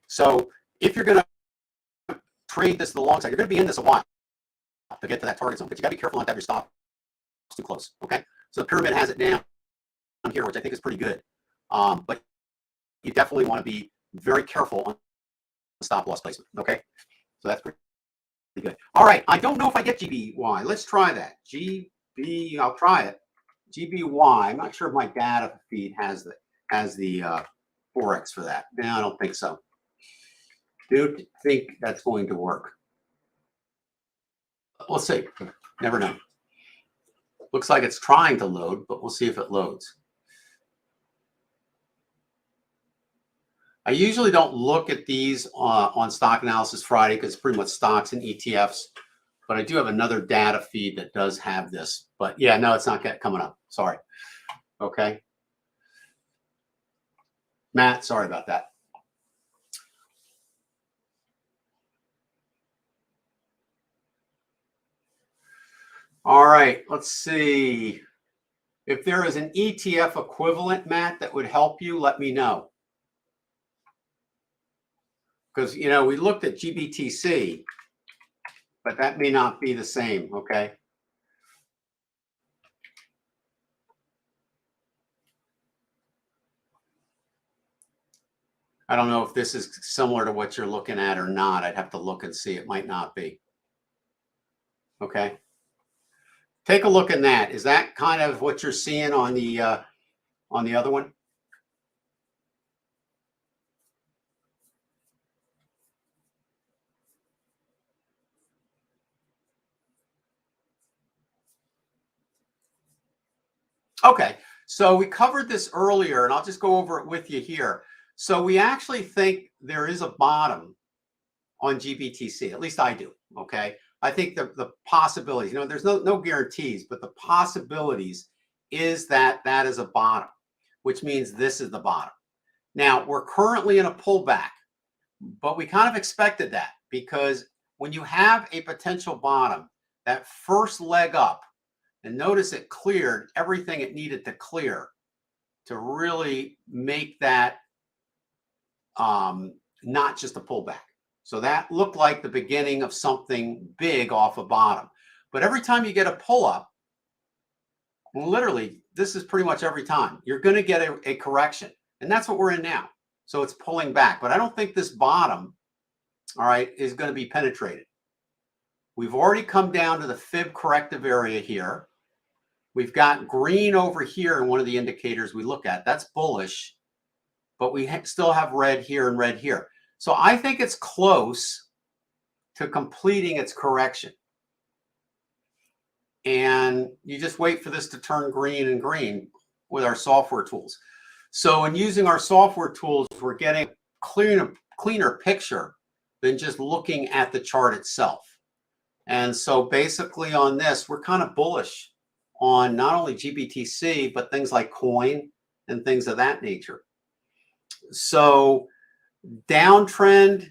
[SPEAKER 1] So if you're going to trade this to the long side, you're going to be in this a while to get to that target zone, but you got to be careful not to have your stop too close, okay? So the pyramid has it down here, which I think is pretty good. But you definitely want to be very careful on the stop loss placement, okay? So that's pretty good. All right, I don't know if I get GBY. Let's try that. I'll try it. GBY, I'm not sure if my data feed has the Forex for that. No, I don't think so. Don't think that's going to work. We'll see. Never know. Looks like it's trying to load, but we'll see if it loads. I usually don't look at these on Stock Analysis Friday because it's pretty much stocks and ETFs, but I do have another data feed that does have this. But yeah, no, it's not coming up. Sorry. Okay. Matt, sorry about that. All right, let's see. If there is an ETF equivalent, Matt, that would help you, let me know. Because, you know, we looked at GBTC, but that may not be the same, okay? I don't know if this is similar to what you're looking at or not. I'd have to look and see. It might not be. Okay. Take a look at that. Is that kind of what you're seeing on the other one? Okay. So we covered this earlier, and I'll just go over it with you here. So we actually think there is a bottom on GBTC. At least I do. Okay. I think the possibilities, you know, there's no guarantees, but the possibilities is that that is a bottom, which means this is the bottom. Now, we're currently in a pullback, but we kind of expected that because when you have a potential bottom, that first leg up, and notice it cleared everything it needed to clear to really make that not just a pullback. So that looked like the beginning of something big off a bottom. But every time you get a pull up, literally, this is pretty much every time, you're going to get a correction. And that's what we're in now. So it's pulling back. But I don't think this bottom, all right, is going to be penetrated. We've already come down to the fib corrective area here. We've got green over here in one of the indicators we look at. That's bullish. But we still have red here and red here. So I think it's close to completing its correction. And you just wait for this to turn green and green with our software tools. So in using our software tools, we're getting a cleaner picture than just looking at the chart itself. And so basically on this, we're kind of bullish on not only GBTC, but things like coin and things of that nature. So downtrend,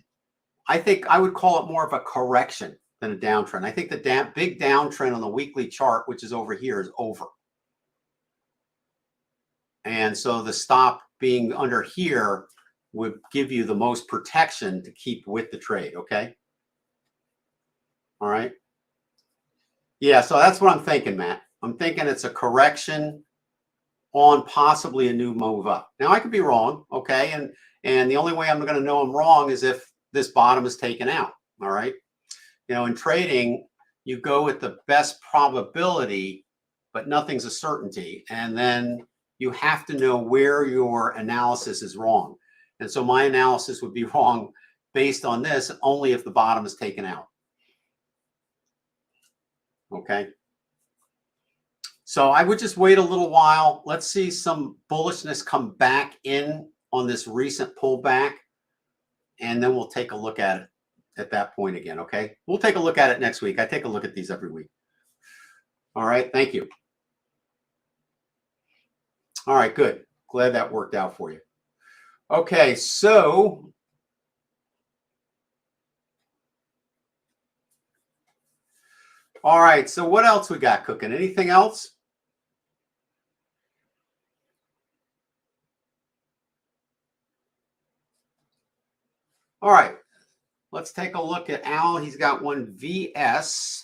[SPEAKER 1] I think I would call it more of a correction than a downtrend. I think the big downtrend on the weekly chart, which is over here, is over. And so the stop being under here would give you the most protection to keep with the trade, okay? All right. Yeah, so that's what I'm thinking, Matt. I'm thinking it's a correction on possibly a new move up. Now, I could be wrong, okay? And the only way I'm going to know I'm wrong is if this bottom is taken out, all right? You know, in trading, you go with the best probability, but nothing's a certainty. And then you have to know where your analysis is wrong. And so my analysis would be wrong based on this only if the bottom is taken out. Okay. So I would just wait a little while. Let's see some bullishness come back in on this recent pullback. And then we'll take a look at it at that point again. Okay. We'll take a look at it next week. I take a look at these every week. All right. Thank you. All right. Good. Glad that worked out for you. Okay. So all right. So what else we got cooking? Anything else? All right. Let's take a look at Al. He's got one VSCO.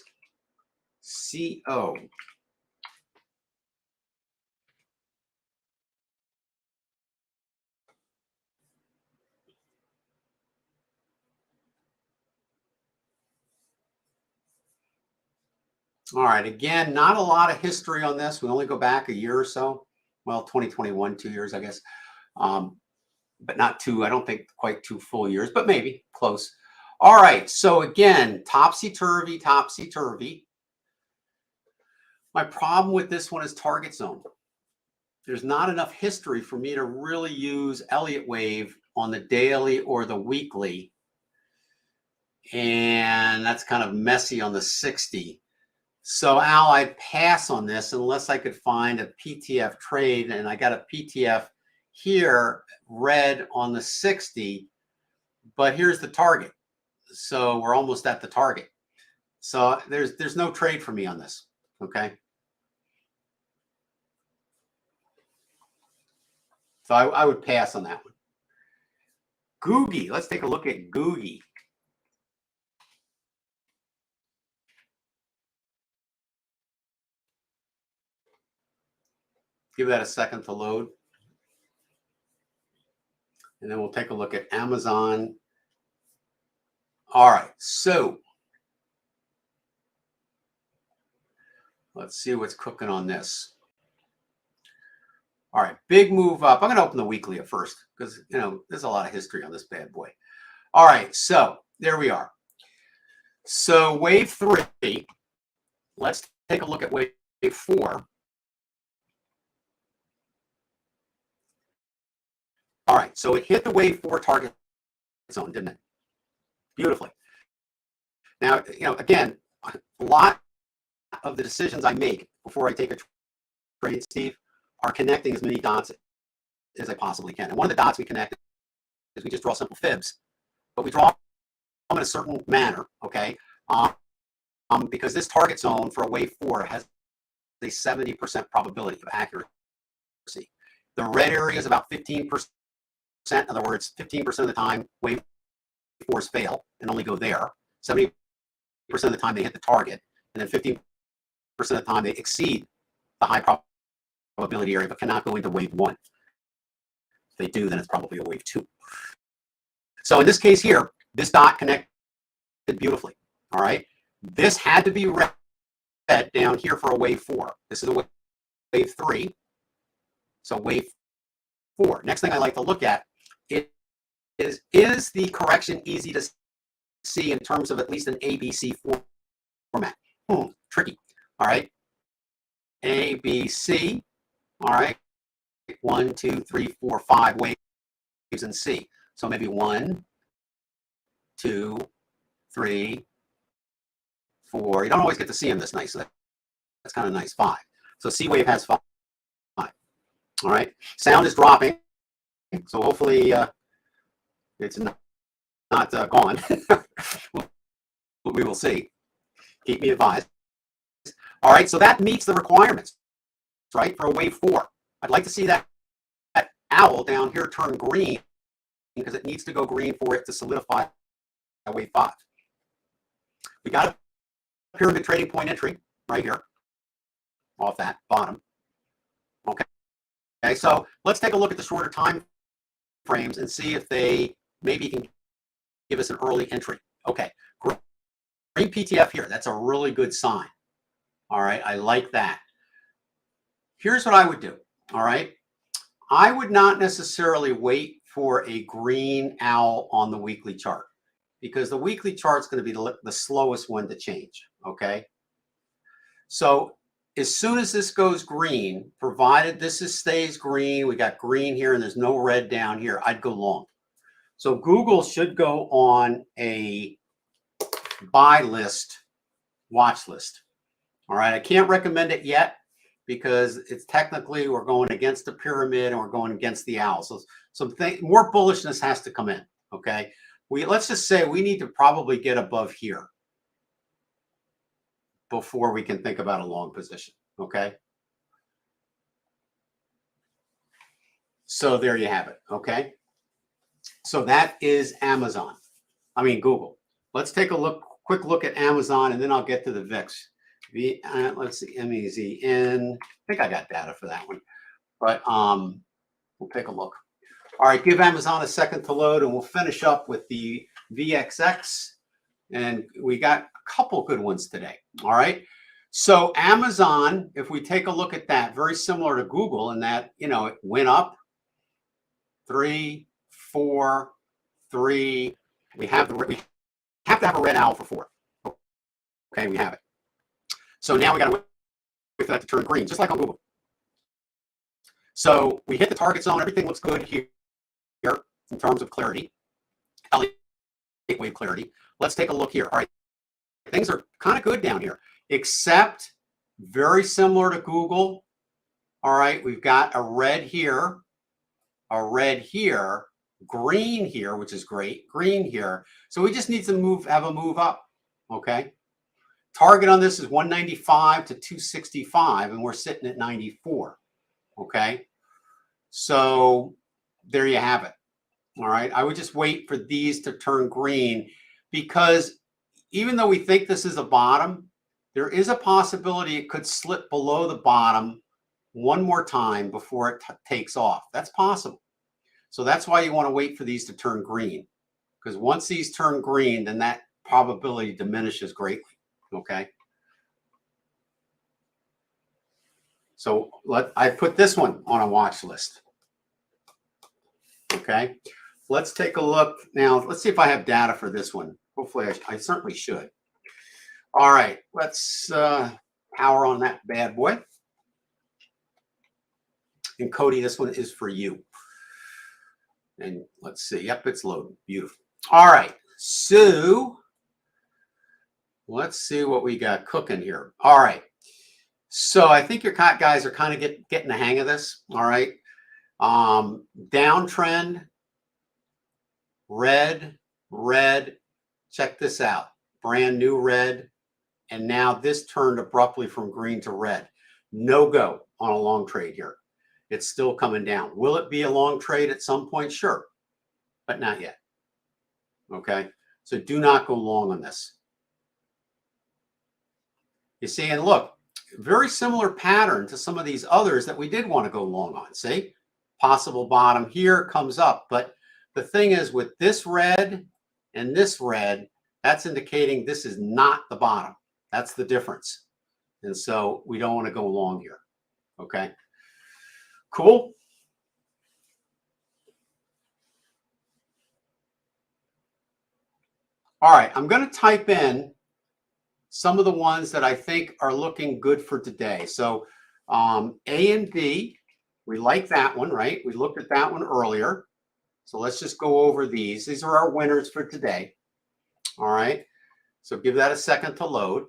[SPEAKER 1] All right. Again, not a lot of history on this. We only go back a year or so. Well, 2021, 2 years, I guess. But not two, I don't think quite 2 full years, but maybe close. All right. So again, topsy-turvy, topsy-turvy. My problem with this one is target zone. There's not enough history for me to really use Elliott wave on the daily or the weekly. And that's kind of messy on the 60. So Al, I'd pass on this unless I could find a PTF trade, and I got a PTF here red on the 60, but here's the target. So we're almost at the target. So there's no trade for me on this, okay? So I would pass on that one. GOOG, let's take a look at GOOG. Give that a second to load. And then we'll take a look at Amazon. All right, so let's see what's cooking on this. All right, big move up. I'm going to open the weekly at first because, you know, there's a lot of history on this bad boy. All right, so there we are. So wave 3, let's take a look at wave 4. All right, so it hit the wave 4 target zone, didn't it? Beautifully. Now, you know, again, a lot of the decisions I make before I take a trade, Steve, are connecting as many dots as I possibly can. And one of the dots we connect is we just draw simple fibs, but we draw them in a certain manner, okay? Because this target zone for a wave 4 has a 70% probability of accuracy. The red area is about 15%. In other words, 15% of the time wave 4s fail and only go there. 70% of the time they hit the target, and then 15% of the time they exceed the high probability area but cannot go into wave 1. If they do, then it's probably a wave 2. So in this case here, this dot connected beautifully. All right, this had to be red down here for a wave 4. This is a wave 3. So wave 4. Next thing I like to look at is the correction easy to see in terms of at least an ABC format? Tricky. All right. ABC. All right. 1, 2, 3, 4, 5 waves in C. So maybe 1, 2, 3, 4. You don't always get to see them this nice. So that's kind of nice. 5. So C wave has 5. All right. Sound is dropping. So hopefully it's not gone. We will see. Keep me advised. All right. So that meets the requirements, right, for a wave 4. I'd like to see that owl down here turn green because it needs to go green for it to solidify a wave 5. We got a pyramid trading point entry right here off that bottom. Okay, so let's take a look at the shorter time frames and see if they maybe can give us an early entry. Okay, green PTF here. That's a really good sign. All right, I like that. Here's what I would do. All right, I would not necessarily wait for a green owl on the weekly chart because the weekly chart is going to be the slowest one to change. Okay, so as soon as this goes green, provided this stays green, we got green here and there's no red down here, I'd go long. So Google should go on a buy list, watch list. All right, I can't recommend it yet because it's technically we're going against the pyramid and we're going against the owl. So more bullishness has to come in. Okay, let's just say we need to probably get above here before we can think about a long position. Okay, so there you have it. Okay, so that is Amazon. I mean Google. Let's take a quick look at Amazon, and then I'll get to the VIX. Let's see, AMZN. I think I got data for that one, but we'll take a look. All right, give Amazon a second to load, and we'll finish up with the VXX. And we got a couple good ones today. All right. So Amazon, if we take a look at that, very similar to Google in that, you know, it went up 3, 4, 3. We have to have a red owl for 4. Okay, we have it. So now we got to wait for that to turn green, just like on Google. So we hit the target zone. Everything looks good here. in terms of clarity, Elliott wave clarity. Let's take a look here. All right, things are kind of good down here, except very similar to Google. All right, we've got a red here, green here, which is great, green here. So we just need to have a move up, okay? Target on this is 195 to 265, and we're sitting at 94, okay? So there you have it, all right? I would just wait for these to turn green, because even though we think this is a bottom, there is a possibility it could slip below the bottom one more time before it takes off. That's possible. So that's why you want to wait for these to turn green, because once these turn green, then that probability diminishes greatly, okay? So I put this one on a watch list, okay? Let's take a look now. Let's see if I have data for this one. Hopefully I certainly should. All right, let's power on that bad boy. And Cody, this one is for you. And let's see. Yep, it's loading. Beautiful. All right. So let's see what we got cooking here. All right. So I think your guys are kind of getting the hang of this. All right. Downtrend, red. Check this out. Brand new red. And now this turned abruptly from green to red. No go on a long trade here. It's still coming down. Will it be a long trade at some point? Sure, but not yet. Okay, so do not go long on this. You see, and look, very similar pattern to some of these others that we did want to go long on. See, possible bottom here comes up, but the thing is with this red and this red, that's indicating this is not the bottom. That's the difference. And so we don't want to go long here. Okay. Cool. All right, I'm going to type in some of the ones that I think are looking good for today. So AMD, we like that one, right? We looked at that one earlier. So let's just go over these. These are our winners for today. All right, so give that a second to load.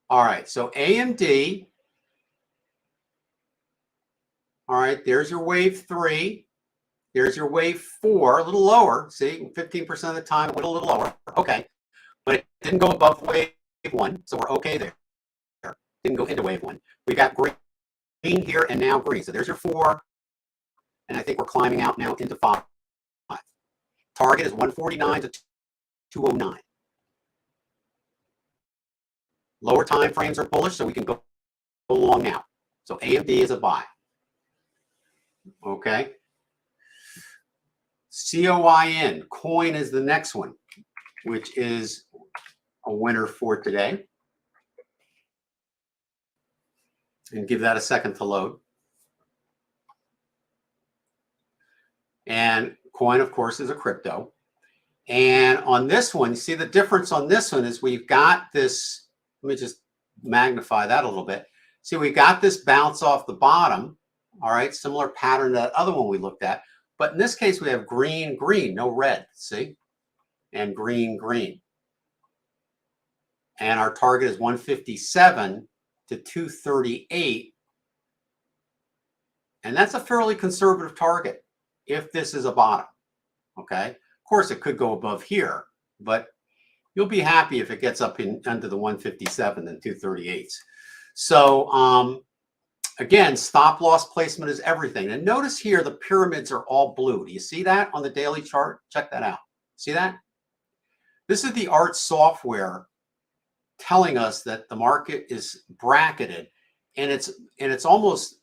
[SPEAKER 1] All right, so AMD. All right, there's your wave 3. There's your wave 4, a little lower. See, 15% of the time it went a little lower. Okay, but it didn't go above wave 1, so we're okay there. Didn't go into wave 1. We got green here and now green. So there's your 4, and I think we're climbing out now into 5. Target is 149 to 209. Lower time frames are bullish, so we can go long now. So AMD is a buy. Okay. COIN, coin is the next one, which is a winner for today. And give that a second to load. And coin, of course, is a crypto. And on this one, you see the difference on this one is we've got this, let me just magnify that a little bit. See, we got this bounce off the bottom. All right, similar pattern to that other one we looked at. But in this case, we have green, green, no red, see? And green, green. And our target is 157 to 238. And that's a fairly conservative target if this is a bottom, okay? Of course, it could go above here, but you'll be happy if it gets up under the 157 and 238s. So, again, stop loss placement is everything. And notice here, the pyramids are all blue. Do you see that on the daily chart? Check that out. See that? This is the art software telling us that the market is bracketed, and it's almost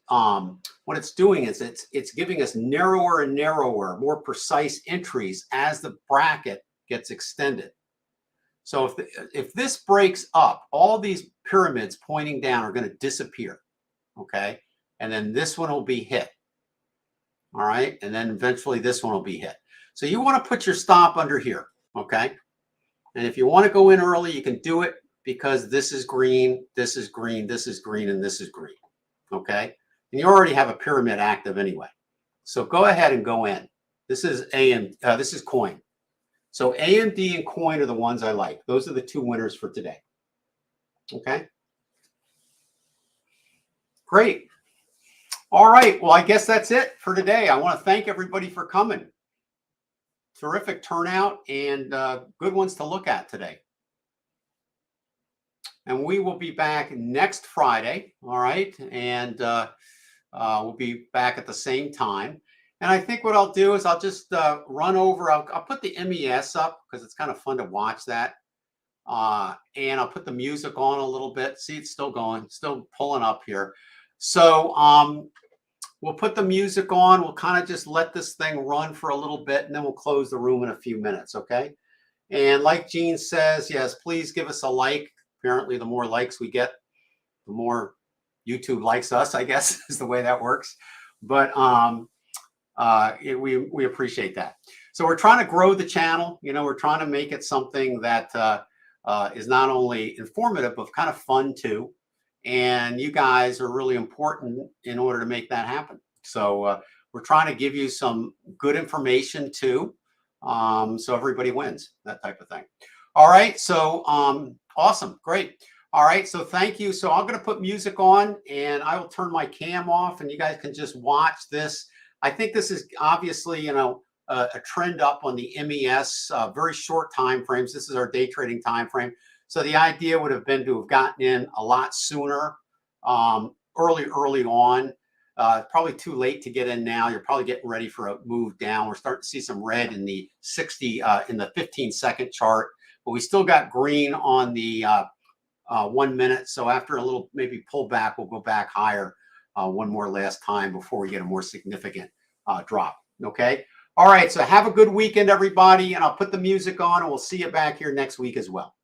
[SPEAKER 1] what it's doing is it's giving us narrower and narrower, more precise entries as the bracket gets extended. So if this breaks up, all these pyramids pointing down are going to disappear. Okay, and then this one will be hit. All right, and then eventually this one will be hit. So you want to put your stop under here. Okay, and if you want to go in early, you can do it because this is green, this is green, this is green, and this is green. Okay, and you already have a pyramid active anyway. So go ahead and go in. This is this is coin. So AMD and coin are the ones I like. Those are the two winners for today. Okay. Great. All right. Well, I guess that's it for today. I want to thank everybody for coming. Terrific turnout and good ones to look at today. And we will be back next Friday. All right. And we'll be back at the same time. And I think what I'll do is I'll just run over. I'll put the MES up because it's kind of fun to watch that. And I'll put the music on a little bit. See, it's still going, still pulling up here. So we'll put the music on. We'll kind of just let this thing run for a little bit, and then we'll close the room in a few minutes, okay? And like Gene says, yes, please give us a like. Apparently, the more likes we get, the more YouTube likes us, I guess, is the way that works. But we appreciate that. So we're trying to grow the channel. You know, we're trying to make it something that is not only informative, but kind of fun too. And you guys are really important in order to make that happen. So we're trying to give you some good information too. So everybody wins, that type of thing. All right. So awesome. Great. All right. So thank you. So I'm going to put music on and I will turn my cam off and you guys can just watch this. I think this is obviously, you know, a trend up on the MES, very short time frames. This is our day trading time frame. So the idea would have been to have gotten in a lot sooner, early on. Probably too late to get in now. You're probably getting ready for a move down. We're starting to see some red in the 15-second chart, but we still got green on the 1 minute. So after a little maybe pullback, we'll go back higher one more last time before we get a more significant drop. Okay. All right. So have a good weekend, everybody. And I'll put the music on and we'll see you back here next week as well.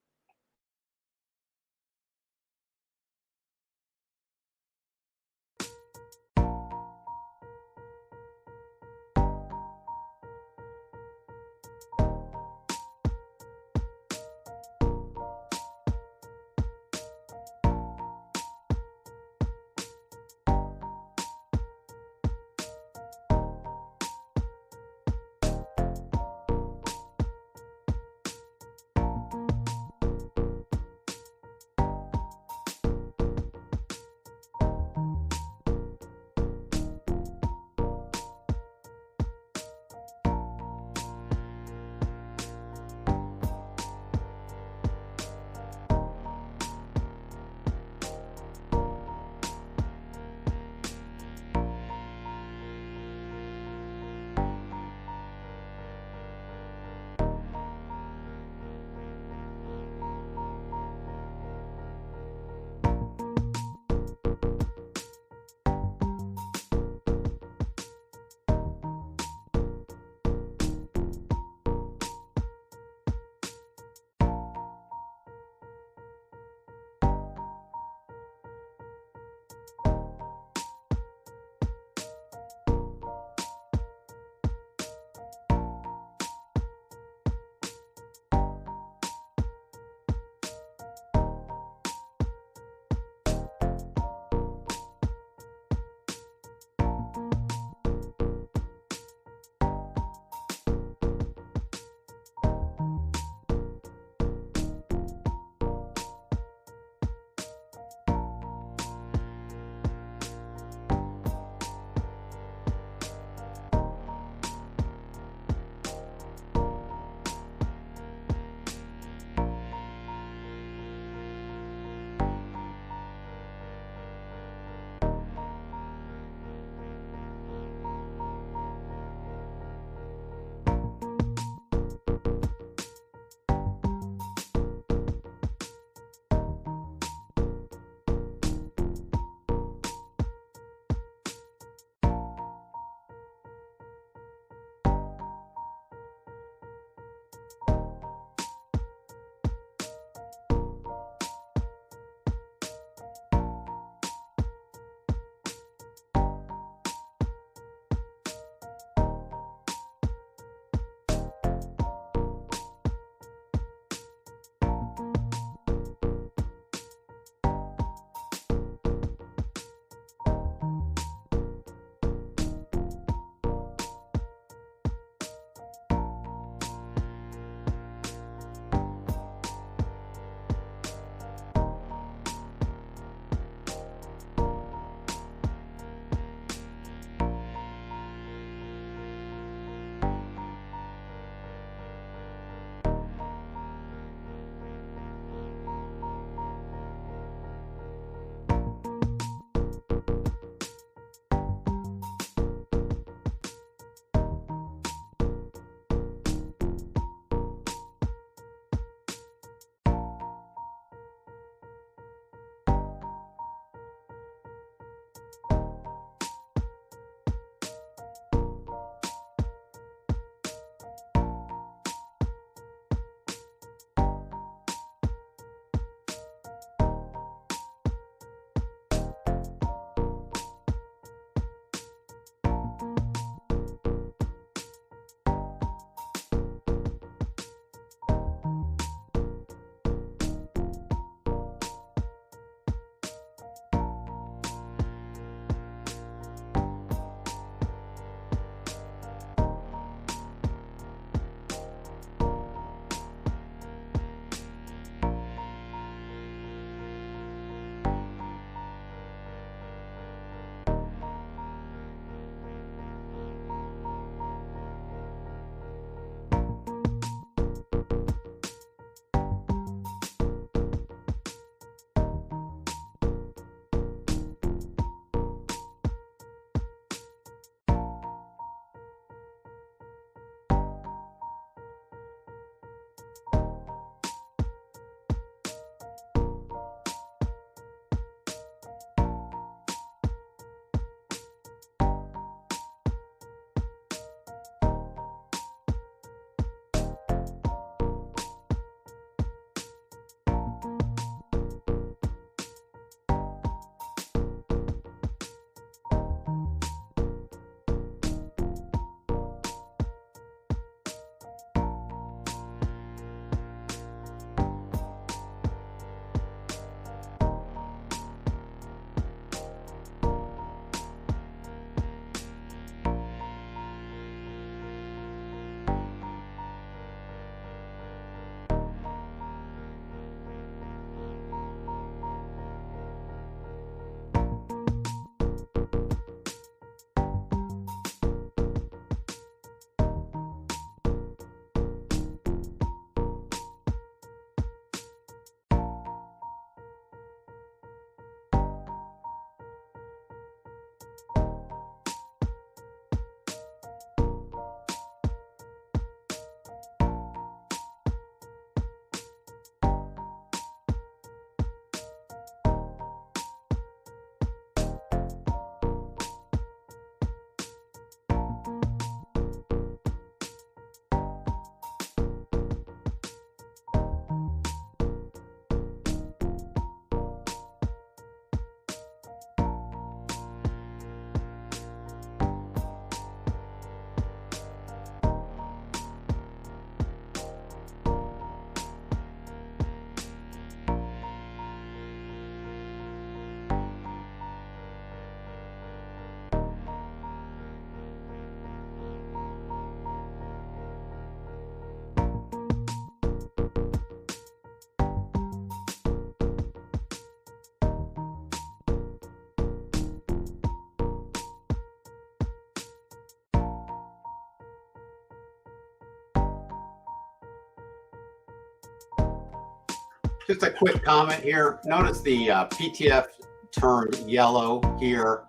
[SPEAKER 1] Just a quick comment here. Notice the PTF turned yellow here.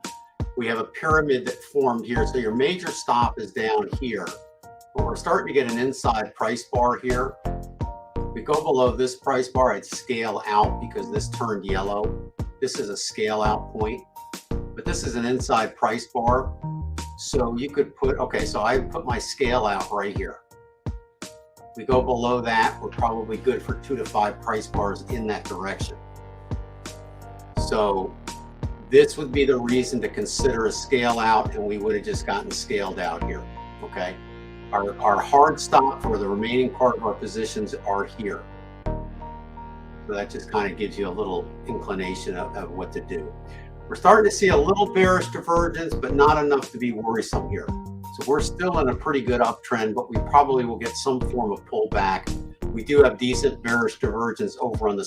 [SPEAKER 1] We have a pyramid that formed here. So your major stop is down here. But we're starting to get an inside price bar here. If we go below this price bar, I'd scale out because this turned yellow. This is a scale out point, but this is an inside price bar. So you could put, okay, so I put my scale out right here. We go below that, we're probably good for 2 to 5 price bars in that direction. So this would be the reason to consider a scale out, and we would have just gotten scaled out here, okay? Our hard stop for the remaining part of our positions are here. So that just kind of gives you a little inclination of what to do. We're starting to see a little bearish divergence, but not enough to be worrisome here. So we're still in a pretty good uptrend, but we probably will get some form of pullback. We do have decent bearish divergence over on the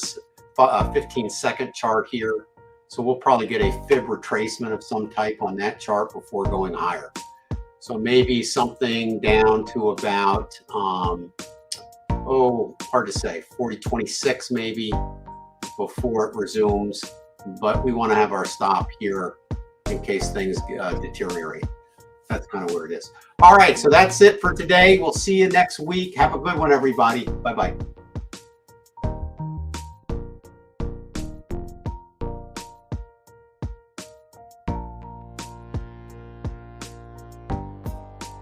[SPEAKER 1] 15-second chart here. So we'll probably get a fib retracement of some type on that chart before going higher. So maybe something down to about, hard to say, 40.26 maybe before it resumes. But we want to have our stop here in case things deteriorate. That's kind of where it is. All right, so that's it for today. We'll see you next week. Have a good one, everybody. Bye-bye.